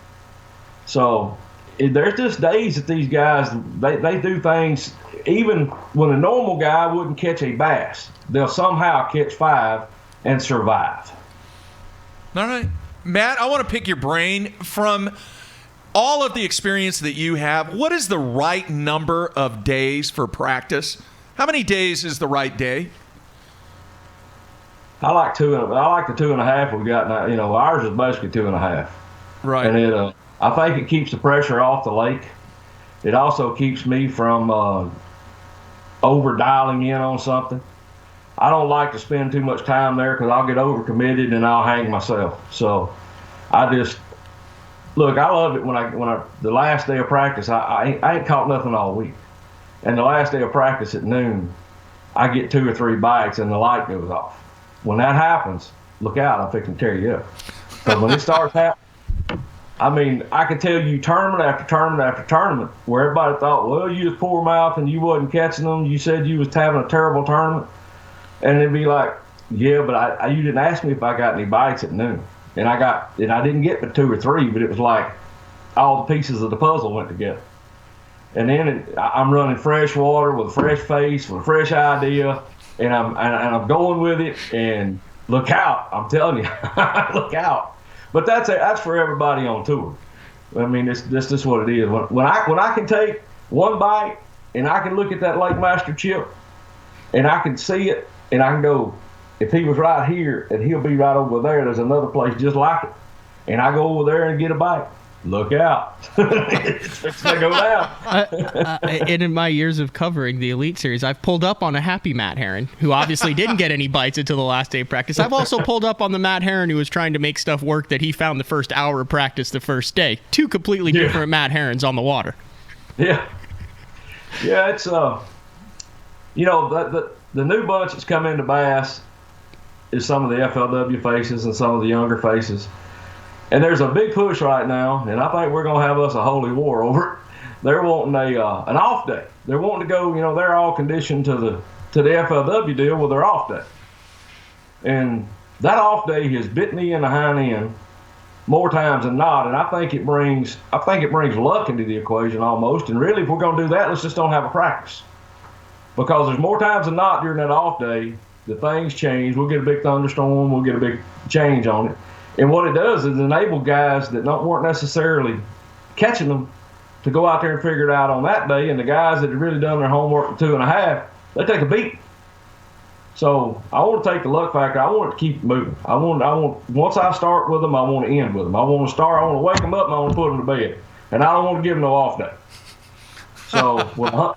So there's just days that these guys, they do things, even when a normal guy wouldn't catch a bass, they'll somehow catch 5 and survive. All right. Matt, I want to pick your brain. From all of the experience that you have, what is the right number of days for practice? How many days is the right day? I like the 2.5 we got now. You know, ours is basically 2.5. Right. And I think it keeps the pressure off the lake. It also keeps me from over dialing in on something. I don't like to spend too much time there because I'll get overcommitted and I'll hang myself. So I just look. I love it when I the last day of practice. I ain't caught nothing all week, and the last day of practice at noon, I get 2 or 3 bites and the light goes off. When that happens, look out! I'm fixing to tear you up. Because when it starts happening, I mean, I can tell you tournament after tournament after tournament where everybody thought, well, you just poor mouth and you wasn't catching them. You said you was having a terrible tournament. And it'd be like, yeah, but you didn't ask me if I got any bites at noon. And I didn't get but 2 or 3, but it was like all the pieces of the puzzle went together. And then I'm running fresh water with a fresh face, with a fresh idea, and I'm going with it. And look out! I'm telling you, look out! But that's for everybody on tour. I mean, this is what it is. When I can take one bite and I can look at that Lake Master chip and I can see it and I can go, if he was right here and he'll be right over there, there's another place just like it. And I go over there and get a bite. Look out. It's going to go down. And in my years of covering the Elite Series, I've pulled up on a happy Matt Herren, who obviously didn't get any bites until the last day of practice. I've also pulled up on the Matt Herren who was trying to make stuff work that he found the first hour of practice the first day. 2 completely different Matt Herrens on the water. Yeah. Yeah, it's, you know, the new bunch that's come into bass is some of the FLW faces and some of the younger faces. And there's a big push right now, and I think we're going to have us a holy war over it. They're wanting an off day. They're wanting to go, you know, they're all conditioned to the FLW deal with their off day. And that off day has bit me in the hind end more times than not, and I think it brings luck into the equation almost. And really, if we're going to do that, let's just don't have a practice. Because there's more times than not during that off day that things change. We'll get a big thunderstorm. We'll get a big change on it. And what it does is enable guys that weren't necessarily catching them to go out there and figure it out on that day. And the guys that have really done their homework at 2.5, they take a beat. So I want to take the luck factor. I want it to keep moving. I want once I start with them, I want to end with them. I want to wake them up and I want to put them to bed. And I don't want to give them no off day. So with a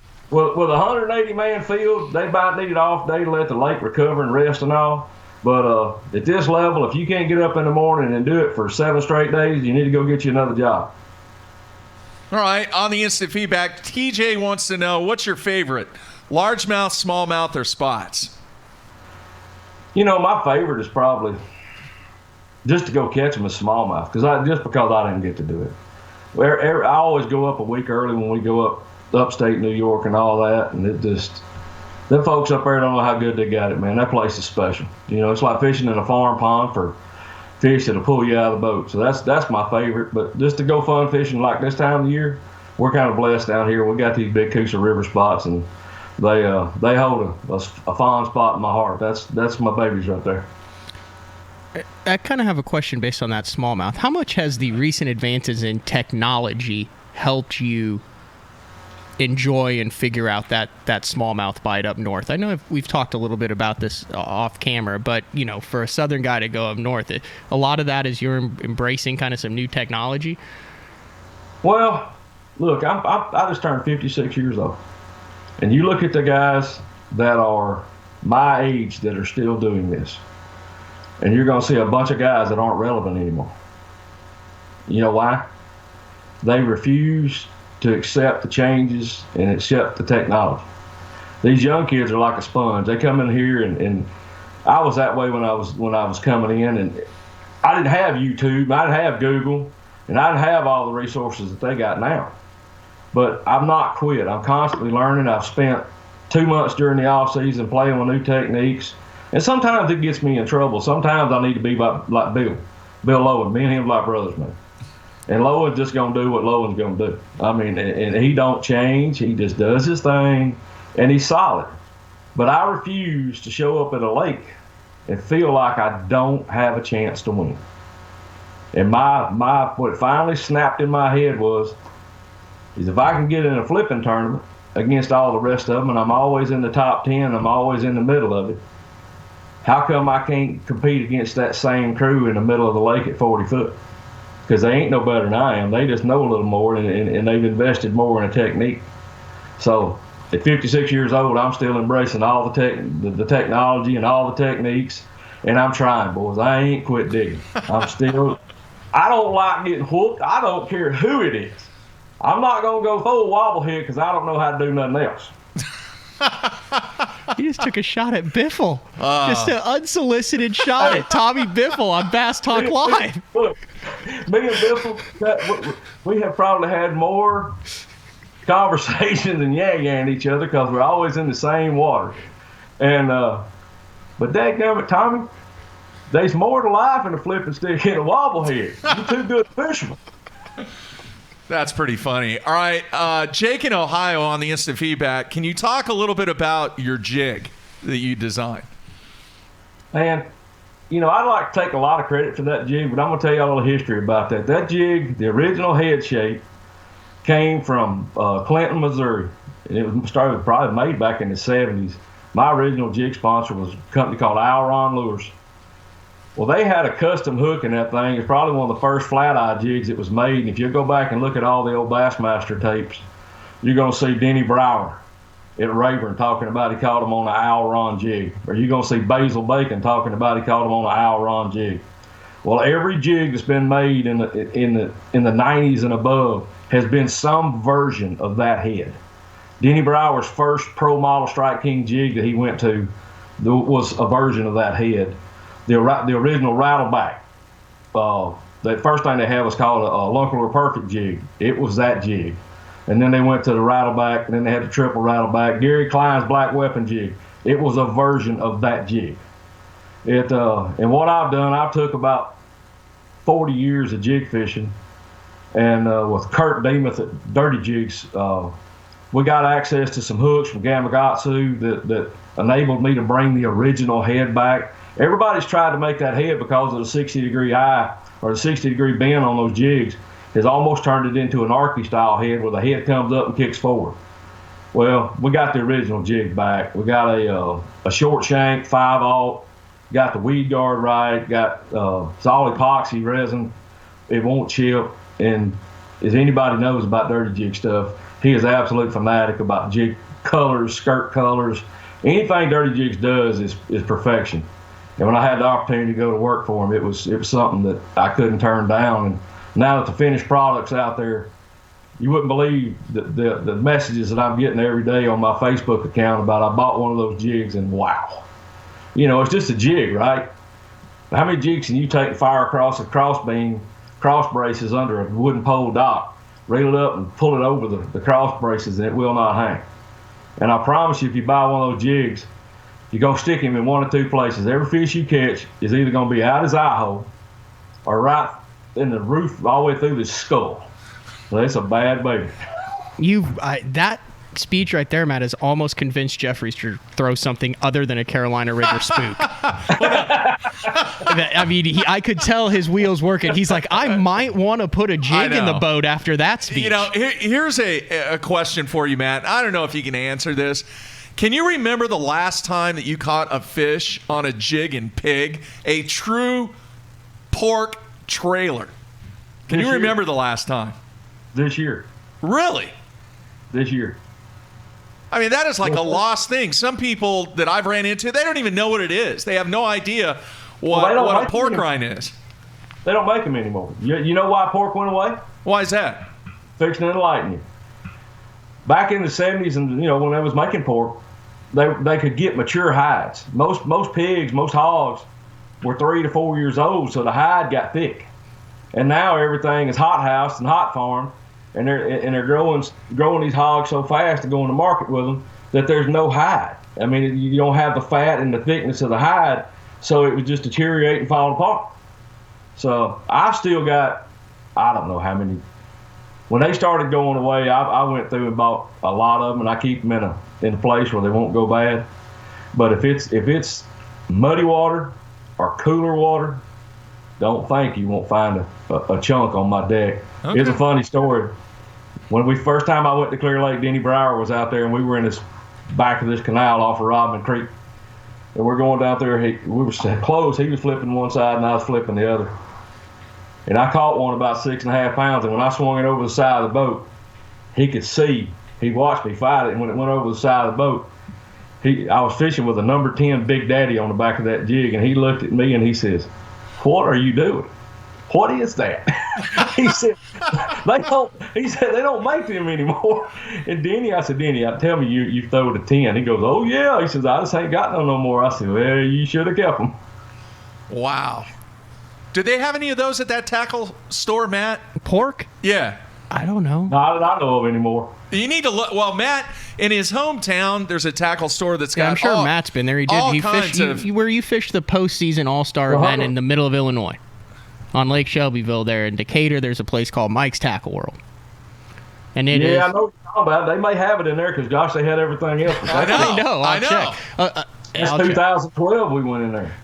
180-man field, they might need an off day to let the lake recover and rest and all. But at this level, if you can't get up in the morning and do it for 7 straight days, you need to go get you another job. All right, on the instant feedback, TJ wants to know, what's your favorite, largemouth, smallmouth, or spots? You know, my favorite is probably just to go catch them as smallmouth, because I didn't get to do it. I always go up a week early when we go up upstate New York and all that, and it just – them folks up there don't know how good they got it, man. That place is special. You know, it's like fishing in a farm pond for fish that'll pull you out of the boat. So that's my favorite. But just to go fun fishing like this time of the year, we're kind of blessed down here. We got these big Coosa River spots, and they hold a fond spot in my heart. That's my babies right there. I kind of have a question based on that smallmouth. How much has the recent advances in technology helped you enjoy and figure out that smallmouth bite up north? I know we've talked a little bit about this off camera, but you know, for a southern guy to go up north, a lot of that is you're embracing kind of some new technology. Well, look, I just turned 56 years old, and you look at the guys that are my age that are still doing this, and you're going to see a bunch of guys that aren't relevant anymore. You know why? They refuse to accept the changes and accept the technology. These young kids are like a sponge. They come in here, and I was that way when I was coming in, and I didn't have YouTube, I didn't have Google, and I didn't have all the resources that they got now. But I'm not quit. I'm constantly learning. I've spent 2 months during the off season playing with new techniques, and sometimes it gets me in trouble. Sometimes I need to be like Bill. Bill Lowen. Me and him like brothers, man. And Lowen's just gonna do what Lowen's gonna do. I mean, and he don't change. He just does his thing, and he's solid. But I refuse to show up at a lake and feel like I don't have a chance to win. And what finally snapped in my head is if I can get in a flipping tournament against all the rest of them, and I'm always in the top 10, I'm always in the middle of it, how come I can't compete against that same crew in the middle of the lake at 40 foot? Because they ain't no better than I am. They just know a little more, and they've invested more in a technique. So at 56 years old, I'm still embracing all the technology and all the techniques, and I'm trying, boys. I ain't quit digging. I don't like getting whooped. I don't care who it is. I'm not going to go throw a wobble head because I don't know how to do nothing else. He just took a shot at Biffle. Just an unsolicited shot at Tommy Biffle on Bass Talk Live. Look, me and Biffle, we have probably had more conversations than yang each other because we're always in the same water. And but dadgummit, Tommy, there's more to life than a flipping stick and a wobble head. You're too good a fisherman. That's pretty funny. All right, Jake in Ohio on the instant feedback. Can you talk a little bit about your jig that you designed? Man, I'd like to take a lot of credit for that jig, but I'm going to tell you all the history about that. That jig, the original head shape, came from Clinton, Missouri. And it was probably made back in the 70s. My original jig sponsor was a company called Alron Lures. Well, they had a custom hook in that thing. It's probably one of the first flat-eye jigs that was made. And if you go back and look at all the old Bassmaster tapes, you're going to see Denny Brower at Rayburn talking about he caught him on an Alron jig. Or you're going to see Basil Bacon talking about he caught him on an Alron jig. Well, every jig that's been made in the 90s and above has been some version of that head. Denny Brower's first pro model Strike King jig that he went to was a version of that head. The original Rattleback. The first thing they had was called a Lunkerler Perfect jig. It was that jig. And then they went to the Rattleback, and then they had the triple Rattleback. Gary Klein's Black Weapon jig. It was a version of that jig. And what I've done, I've took about 40 years of jig fishing, and with Kurt Demuth at Dirty Jigs, we got access to some hooks from Gamakatsu that enabled me to bring the original head back. Everybody's tried to make that head because of the 60-degree eye or the 60-degree bend on those jigs has almost turned it into an Arky-style head where the head comes up and kicks forward. Well, we got the original jig back. We got a short shank, 5/0, got the weed guard right, got solid epoxy resin. It won't chip. And as anybody knows about Dirty Jig stuff, he is absolute fanatic about jig colors, skirt colors. Anything Dirty Jigs does is perfection. And when I had the opportunity to go to work for him, it was something that I couldn't turn down. And now that the finished product's out there, you wouldn't believe the messages that I'm getting every day on my Facebook account about I bought one of those jigs and wow. It's just a jig, right? How many jigs can you take and fire across a cross braces under a wooden pole dock, reel it up and pull it over the cross braces and it will not hang? And I promise you, if you buy one of those jigs, you're going to stick him in one of two places. Every fish you catch is either going to be out his eye hole or right in the roof all the way through his skull. Well, that's a bad baby. That speech right there, Matt, has almost convinced Jeffries to throw something other than a Carolina Rigger spook. I mean, I could tell his wheels working. He's like, I might want to put a jig in the boat after that speech. Here's a question for you, Matt. I don't know if you can answer this. Can you remember the last time that you caught a fish on a jig and pig, a true pork trailer? Can you remember the last time? This year. Really? This year. I mean, that is like a lost thing. Some people that I've ran into, they don't even know what it is. They have no idea what a pork rind is. They don't make them anymore. You know why pork went away? Why is that? Fixing to enlighten you. Back in the 70s, and when they was making pork, they could get mature hides. Most pigs, most hogs were 3 to 4 years old, so the hide got thick. And now everything is hot house and hot farm, and they're growing these hogs so fast to go in the market with them that there's no hide. I mean, you don't have the fat and the thickness of the hide, so it would just deteriorate and fall apart. So I've still got, I don't know how many. When they started going away, I went through and bought a lot of them, and I keep them in a place where they won't go bad. But if it's muddy water or cooler water, don't think you won't find a chunk on my deck. Okay. It's a funny story. When first time I went to Clear Lake, Denny Brower was out there, and we were in this back of this canal off of Rodman Creek. And we're going down there. We were close. He was flipping one side, and I was flipping the other. And I caught one about 6.5 pounds. And when I swung it over the side of the boat, he could see. He watched me fight it. And when it went over the side of the boat, I was fishing with a number 10 Big Daddy on the back of that jig. And he looked at me and he says, "What are you doing? What is that?" He said, they don't make them anymore. And Denny, I said, "Denny, tell me you throw the 10. He goes, "Oh, yeah." He says, "I just ain't got no more." I said, "Well, you should have kept them." Wow. Do they have any of those at that tackle store, Matt? Pork? Yeah. I don't know. Not that I know of anymore. You need to look. Well, Matt, in his hometown, there's a tackle store that's got. Yeah, I'm sure Matt's been there. He did. all He kinds fished of- where you fished the postseason All-Star event in the middle of Illinois, on Lake Shelbyville. There in Decatur, there's a place called Mike's Tackle World, and it is. Yeah, I know what you're talking about. They may have it in there because, gosh, they had everything else. I know. I know. I know. Check. That's I'll check. 2012 we went in there.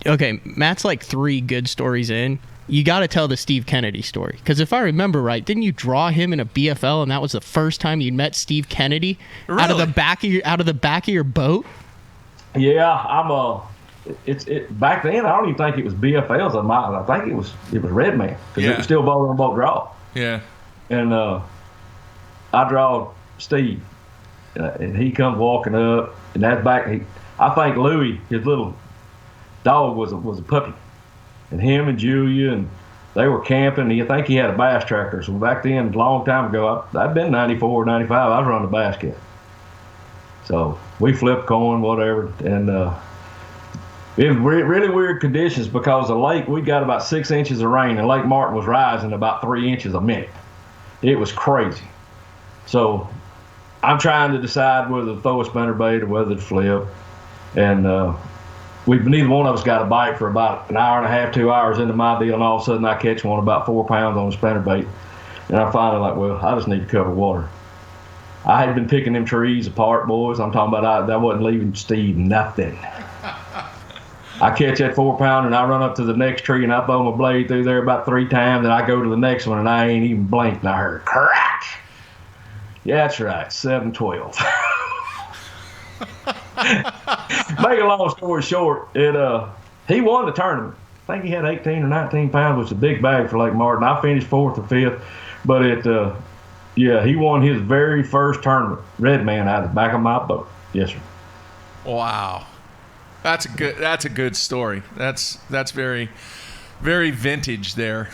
Okay, Matt's like 3 good stories in. You got to tell the Steve Kennedy story, because if I remember right, didn't you draw him in a BFL, and that was the first time you met Steve Kennedy out of the back of your boat? Yeah, It's back then. I don't even think it was BFLs. I think it was Red Man because it was still boat on boat draw. Yeah. And I draw Steve, and he comes walking up, and that's back. I think Louie, his little dog, was a puppy. And him and Julia, and they were camping. I think he had a bass tracker. So back then, a long time ago, I'd been 94, 95. I was running a basket. So we flipped corn, whatever. And it was really weird conditions because the lake, we got about 6 inches of rain, and Lake Martin was rising about 3 inches a minute. It was crazy. So I'm trying to decide whether to throw a spinnerbait or whether to flip. And neither one of us got a bite for about an hour and a half, 2 hours into my deal, and all of a sudden I catch one about 4 pounds on a spinnerbait. And I'm finally like, well, I just need to cover water. I had been picking them trees apart, boys. I'm talking about I wasn't leaving Steve nothing. I catch that 4 pounder and I run up to the next tree and I throw my blade through there about 3 times, and I go to the next one and I ain't even blinked and I heard crack. Yeah, that's right, 712. Make a long story short, he won the tournament. I think he had 18 or 19 pounds, which is a big bag for Lake Martin. I finished 4th or 5th, but he won his very first tournament, Red Man, out of the back of my boat. Yes, sir. Wow. That's a good story. That's very, very vintage there.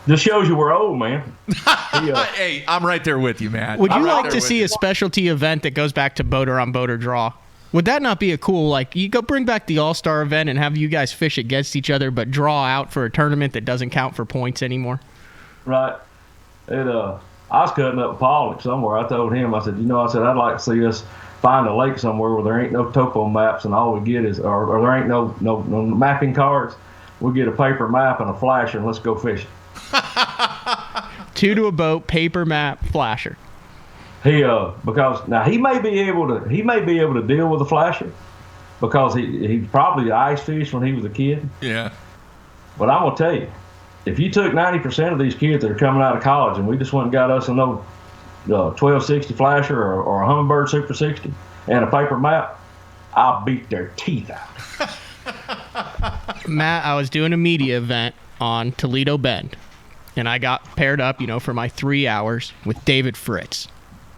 This shows you we're old, man. Hey, I'm right there with you, Matt. Would you I'm right like there to with see you. a specialty event that goes back to boater on boater draw? Would that not be a cool, like, you go bring back the All-Star event and have you guys fish against each other, but draw out for a tournament that doesn't count for points anymore? Right. I was cutting up Pollock somewhere. I told him, I said, I'd like to see us find a lake somewhere where there ain't no topo maps and all we get is, or there ain't no mapping cards. We'll get a paper map and a flasher and let's go fishing. 2 to a boat, paper map, flasher. Because now he may be able to deal with a flasher because he probably ice fished when he was a kid. Yeah. But I'm gonna tell you, if you took 90% of these kids that are coming out of college and we just went and got us a 1260 flasher or a Humminbird Super 60 and a paper map, I'll beat their teeth out. Matt, I was doing a media event on Toledo Bend, and I got paired up, for my 3 hours with David Fritz.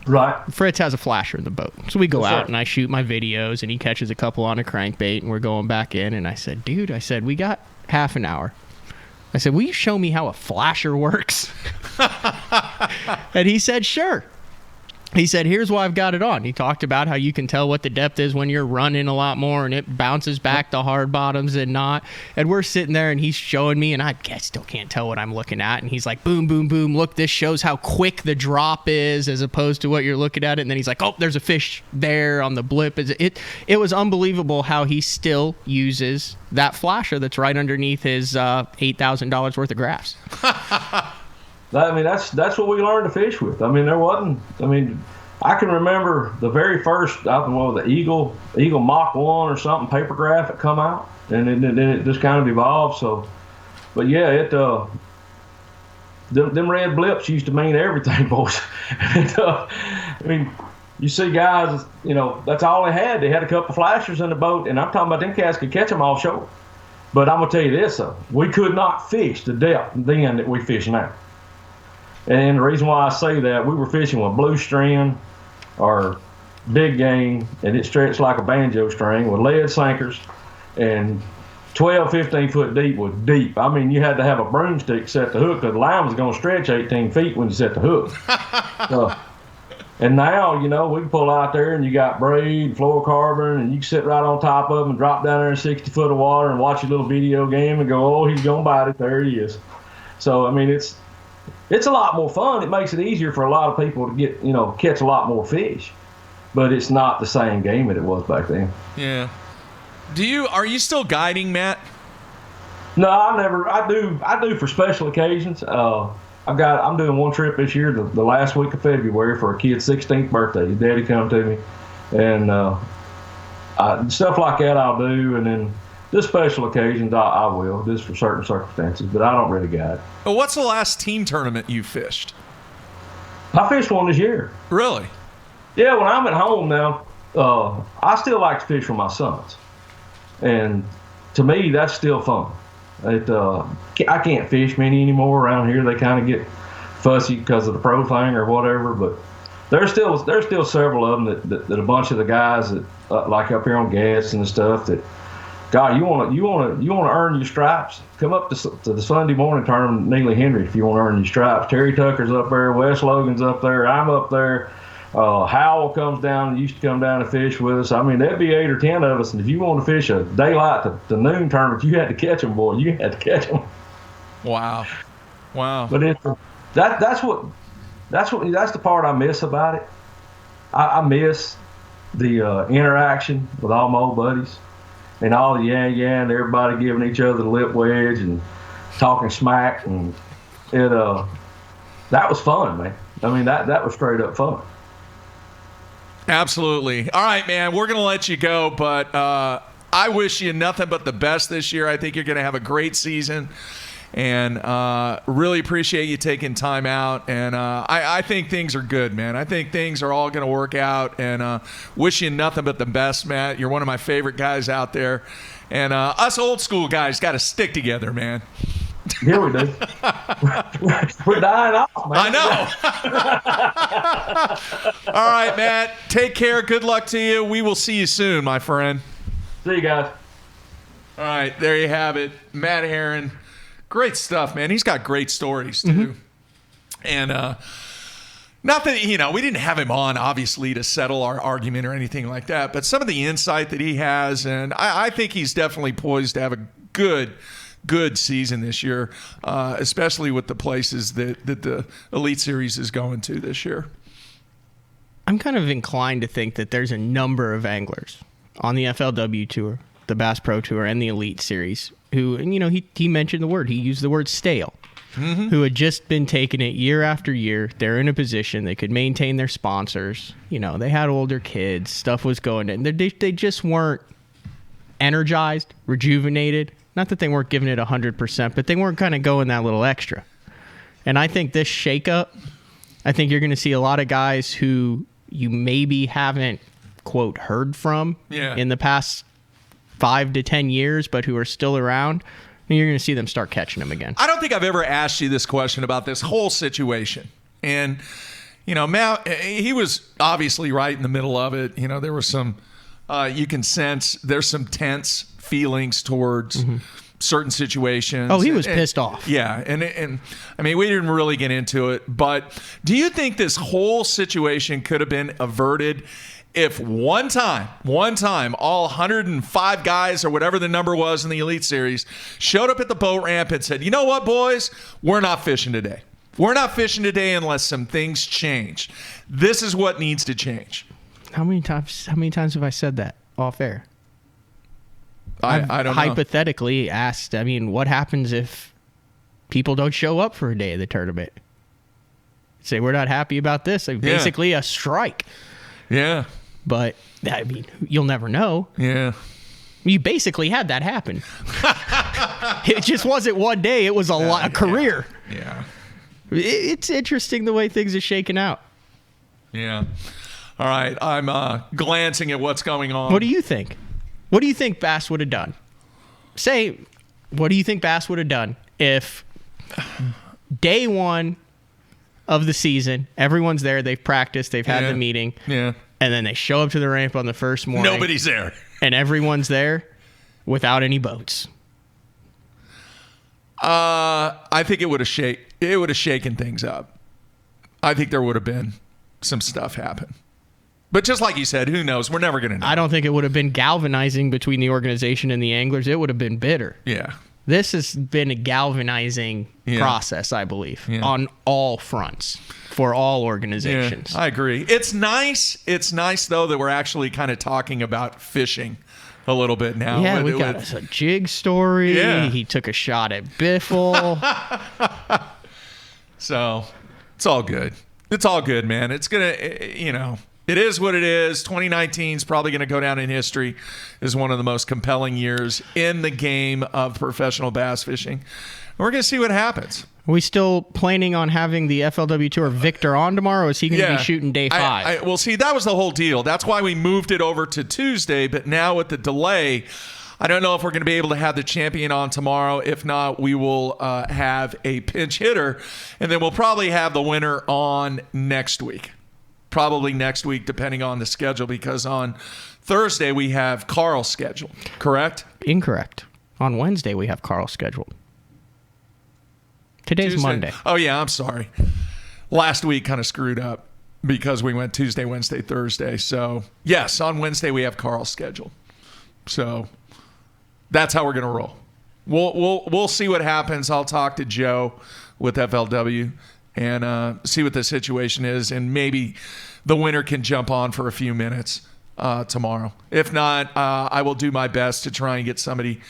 Right. Fritz has a flasher in the boat. So we go Yes, out sir. and I shoot my videos and he catches a couple on a crankbait and we're going back in. And I said, dude, we got half an hour. I said, will you show me how a flasher works? And he said, sure. he said, here's why I've got it on. He talked about how you can tell what the depth is when you're running a lot more and it bounces back to hard bottoms and not. And we're sitting there and he's showing me, and I still can't tell what I'm looking at. And he's like, boom, boom, boom. Look, this shows how quick the drop is as opposed to what you're looking at. And then he's like, oh, there's a fish there on the blip. It was unbelievable how he still uses that flasher that's right underneath his $8,000 worth of graphs. I mean, that's what we learned to fish with. I mean, I can remember the very first, the Eagle Mach 1 or something, paper graph that come out, and then it just kind of evolved. So, but yeah, them red blips used to mean everything, boys. I mean, you see guys, that's all they had. They had a couple flashers in the boat, and I'm talking about them cats could catch them offshore. But I'm going to tell you this, though. We could not fish the depth then that we fish now. And the reason why I say that, we were fishing with blue string or big game, and it stretched like a banjo string with lead sinkers, and 12, 15 foot deep was deep. I mean, you had to have a broomstick set the hook because the line was going to stretch 18 feet when you set the hook. And now, we can pull out there and you got braid, fluorocarbon, and you can sit right on top of them and drop down there in 60 foot of water and watch a little video game and go, oh, he's going to bite it. There he is. So, I mean, it's a lot more fun. It makes it easier for a lot of people to get, catch a lot more fish. But it's not the same game that it was back then. Yeah. Are you still guiding, Matt? No, I do for special occasions. I'm doing one trip this year, the last week of February, for a kid's 16th birthday. His daddy come to me, and stuff like that I'll do, and then just special occasions I will, just for certain circumstances. But I don't really guide. Well, what's the last team tournament you fished? I fished one this year. Really? Yeah, when I'm at home now, I still like to fish for my sons, and to me that's still fun. I can't fish many anymore around here. They kind of get fussy because of the pro thing or whatever. But there's still several of them that a bunch of the guys that like up here on gas and stuff that, God, you want to earn your stripes. Come up to the Sunday morning tournament, Neely Henry, if you want to earn your stripes. Terry Tucker's up there, Wes Logan's up there, I'm up there. Howell comes down, used to come down and fish with us. I mean, there'd be 8 or 10 of us, and if you want to fish a daylight to noon tournament, you had to catch them, boy. You had to catch them. Wow. But that's the part I miss about it. I miss the interaction with all my old buddies and all the and everybody giving each other the lip wedge and talking smack, and that was fun, man. I mean, that was straight up fun. Absolutely. All right, man, we're going to let you go, but I wish you nothing but the best this year. I think you're going to have a great season, and really appreciate you taking time out. And I think things are good, man. I think things are all going to work out, and wish you nothing but the best, Matt. You're one of my favorite guys out there, and us old school guys got to stick together, man. Here we do. We're dying off, man. I know. All right, Matt. Take care. Good luck to you. We will see you soon, my friend. See you guys. All right, there you have it. Matt Herren. Great stuff, man. He's got great stories, too. Mm-hmm. And not that, we didn't have him on, obviously, to settle our argument or anything like that, but some of the insight that he has, and I think he's definitely poised to have a good season this year, especially with the places that the Elite Series is going to this year. I'm kind of inclined to think that there's a number of anglers on the FLW Tour, the Bass Pro Tour, and the Elite Series who, and he mentioned he used the word stale, mm-hmm. who had just been taking it year after year. They're in a position they could maintain their sponsors. They had older kids, stuff was going in. They just weren't energized, rejuvenated. Not that they weren't giving it 100%, but they weren't kind of going that little extra. And I think this shakeup, I think you're going to see a lot of guys who you maybe haven't, quote, heard from in the past 5 to 10 years, but who are still around. And you're going to see them start catching them again. I don't think I've ever asked you this question about this whole situation. And, Matt, he was obviously right in the middle of it. There was some, you can sense there's some tense feelings towards certain situations. Oh, he was pissed off. Yeah, and I mean, we didn't really get into it, but do you think this whole situation could have been averted if one time, all 105 guys or whatever the number was in the Elite Series showed up at the boat ramp and said, you know what, boys, we're not fishing today. We're not fishing today unless some things change. This is what needs to change. How many times have I said that off air? I don't know. Hypothetically asked, I mean, what happens if people don't show up for a day of the tournament? Say, we're not happy about this. Like, basically a strike. Yeah. But, I mean, you'll never know. Yeah. You basically had that happen. It just wasn't one day. It was a career. Yeah. It's interesting the way things are shaking out. Yeah. All right. I'm glancing at what's going on. What do you think? What do you think Bass would have done? What do you think Bass would have done if day one of the season, everyone's there, they've practiced, they've had the meeting, and then they show up to the ramp on the first morning. Nobody's there. And everyone's there without any boats. I think it would have shaken things up. I think there would have been some stuff happen. But just like you said, who knows? We're never going to know. I don't think it would have been galvanizing between the organization and the anglers. It would have been bitter. Yeah. This has been a galvanizing process, I believe, on all fronts for all organizations. Yeah, I agree. It's nice. It's nice, though, that we're actually kind of talking about fishing a little bit now. Yeah, we got us a jig story. Yeah. He took a shot at Biffle. So it's all good. It's all good, man. It's going to, it is what it is. 2019 is probably going to go down in history as one of the most compelling years in the game of professional bass fishing. We're going to see what happens. Are we still planning on having the FLW Tour Victor on tomorrow, or is he going to be shooting day 5? Well, see, that was the whole deal. That's why we moved it over to Tuesday, but now with the delay, I don't know if we're going to be able to have the champion on tomorrow. If not, we will have a pinch hitter, and then we'll probably have the winner on next week. Probably next week, depending on the schedule, because on Thursday we have Carl scheduled, correct? Incorrect. On Wednesday we have Carl scheduled. Today's Tuesday. Monday. Oh, yeah, I'm sorry. Last week kind of screwed up because we went Tuesday, Wednesday, Thursday. So, yes, on Wednesday we have Carl scheduled. So, that's how we're going to roll. We'll see what happens. I'll talk to Joe with FLW and see what the situation is, and maybe the winner can jump on for a few minutes tomorrow. If not, I will do my best to try and get somebody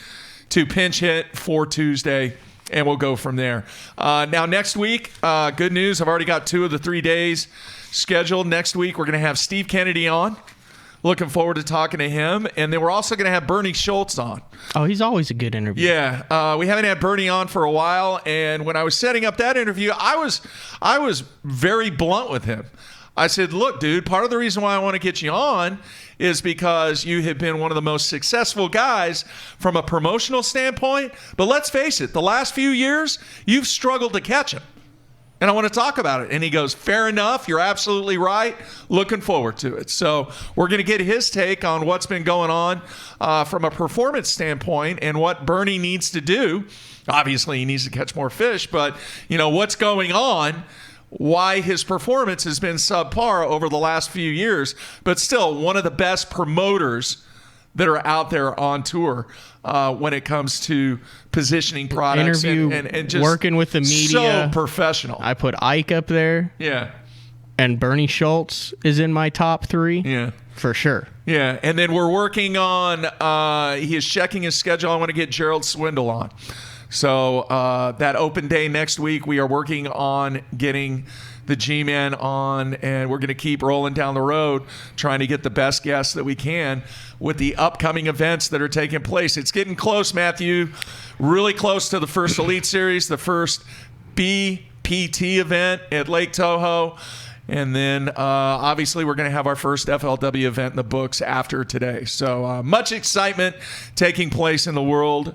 to pinch hit for Tuesday, and we'll go from there. Now, next week, good news. I've already got 2 of the 3 days scheduled. Next week, we're going to have Steve Kennedy on. Looking forward to talking to him. And then we're also going to have Bernie Schultz on. Oh, he's always a good interview. Yeah. We haven't had Bernie on for a while. And when I was setting up that interview, I was very blunt with him. I said, look, dude, part of the reason why I want to get you on is because you have been one of the most successful guys from a promotional standpoint. But let's face it, the last few years, you've struggled to catch him. And I want to talk about it. And he goes, fair enough. You're absolutely right. Looking forward to it. So we're going to get his take on what's been going on from a performance standpoint and what Bernie needs to do. Obviously, he needs to catch more fish. But, what's going on, why his performance has been subpar over the last few years. But still, one of the best promoters that are out there on tour when it comes to positioning products and just working with the media. So professional. I put Ike up there. Yeah. And Bernie Schultz is in my top 3. Yeah. For sure. Yeah. And then we're working on, he is checking his schedule. I want to get Gerald Swindle on. So that open day next week, we are working on getting the G-Man on, and we're going to keep rolling down the road trying to get the best guests that we can with the upcoming events that are taking place. It's getting close, Matthew, really close to the first Elite Series, the first BPT event at Lake Toho, and then obviously we're going to have our first FLW event in the books after today. So much excitement taking place in the world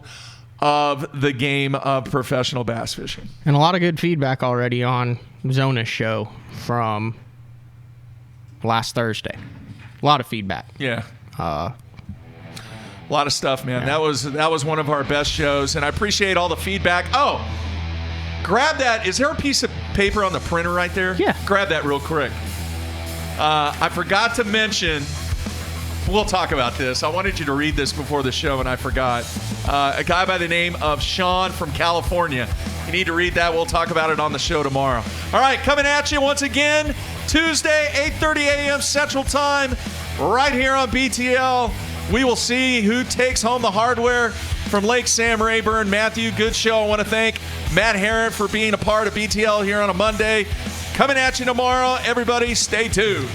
of the game of professional bass fishing. And a lot of good feedback already on Zona's show from last Thursday. A lot of feedback. Yeah. A lot of stuff, man. That was one of our best shows, and I appreciate all the feedback. Oh, grab that. Is there a piece of paper on the printer right there? Yeah. Grab that real quick. I forgot to mention, we'll talk about this. I wanted you to read this before the show, and I forgot. A guy by the name of Sean from California. You need to read that. We'll talk about it on the show tomorrow. All right, coming at you once again, Tuesday, 8:30 a.m. Central Time, right here on BTL. We will see who takes home the hardware from Lake Sam Rayburn. Matthew, good show. I want to thank Matt Herren for being a part of BTL here on a Monday. Coming at you tomorrow. Everybody, stay tuned.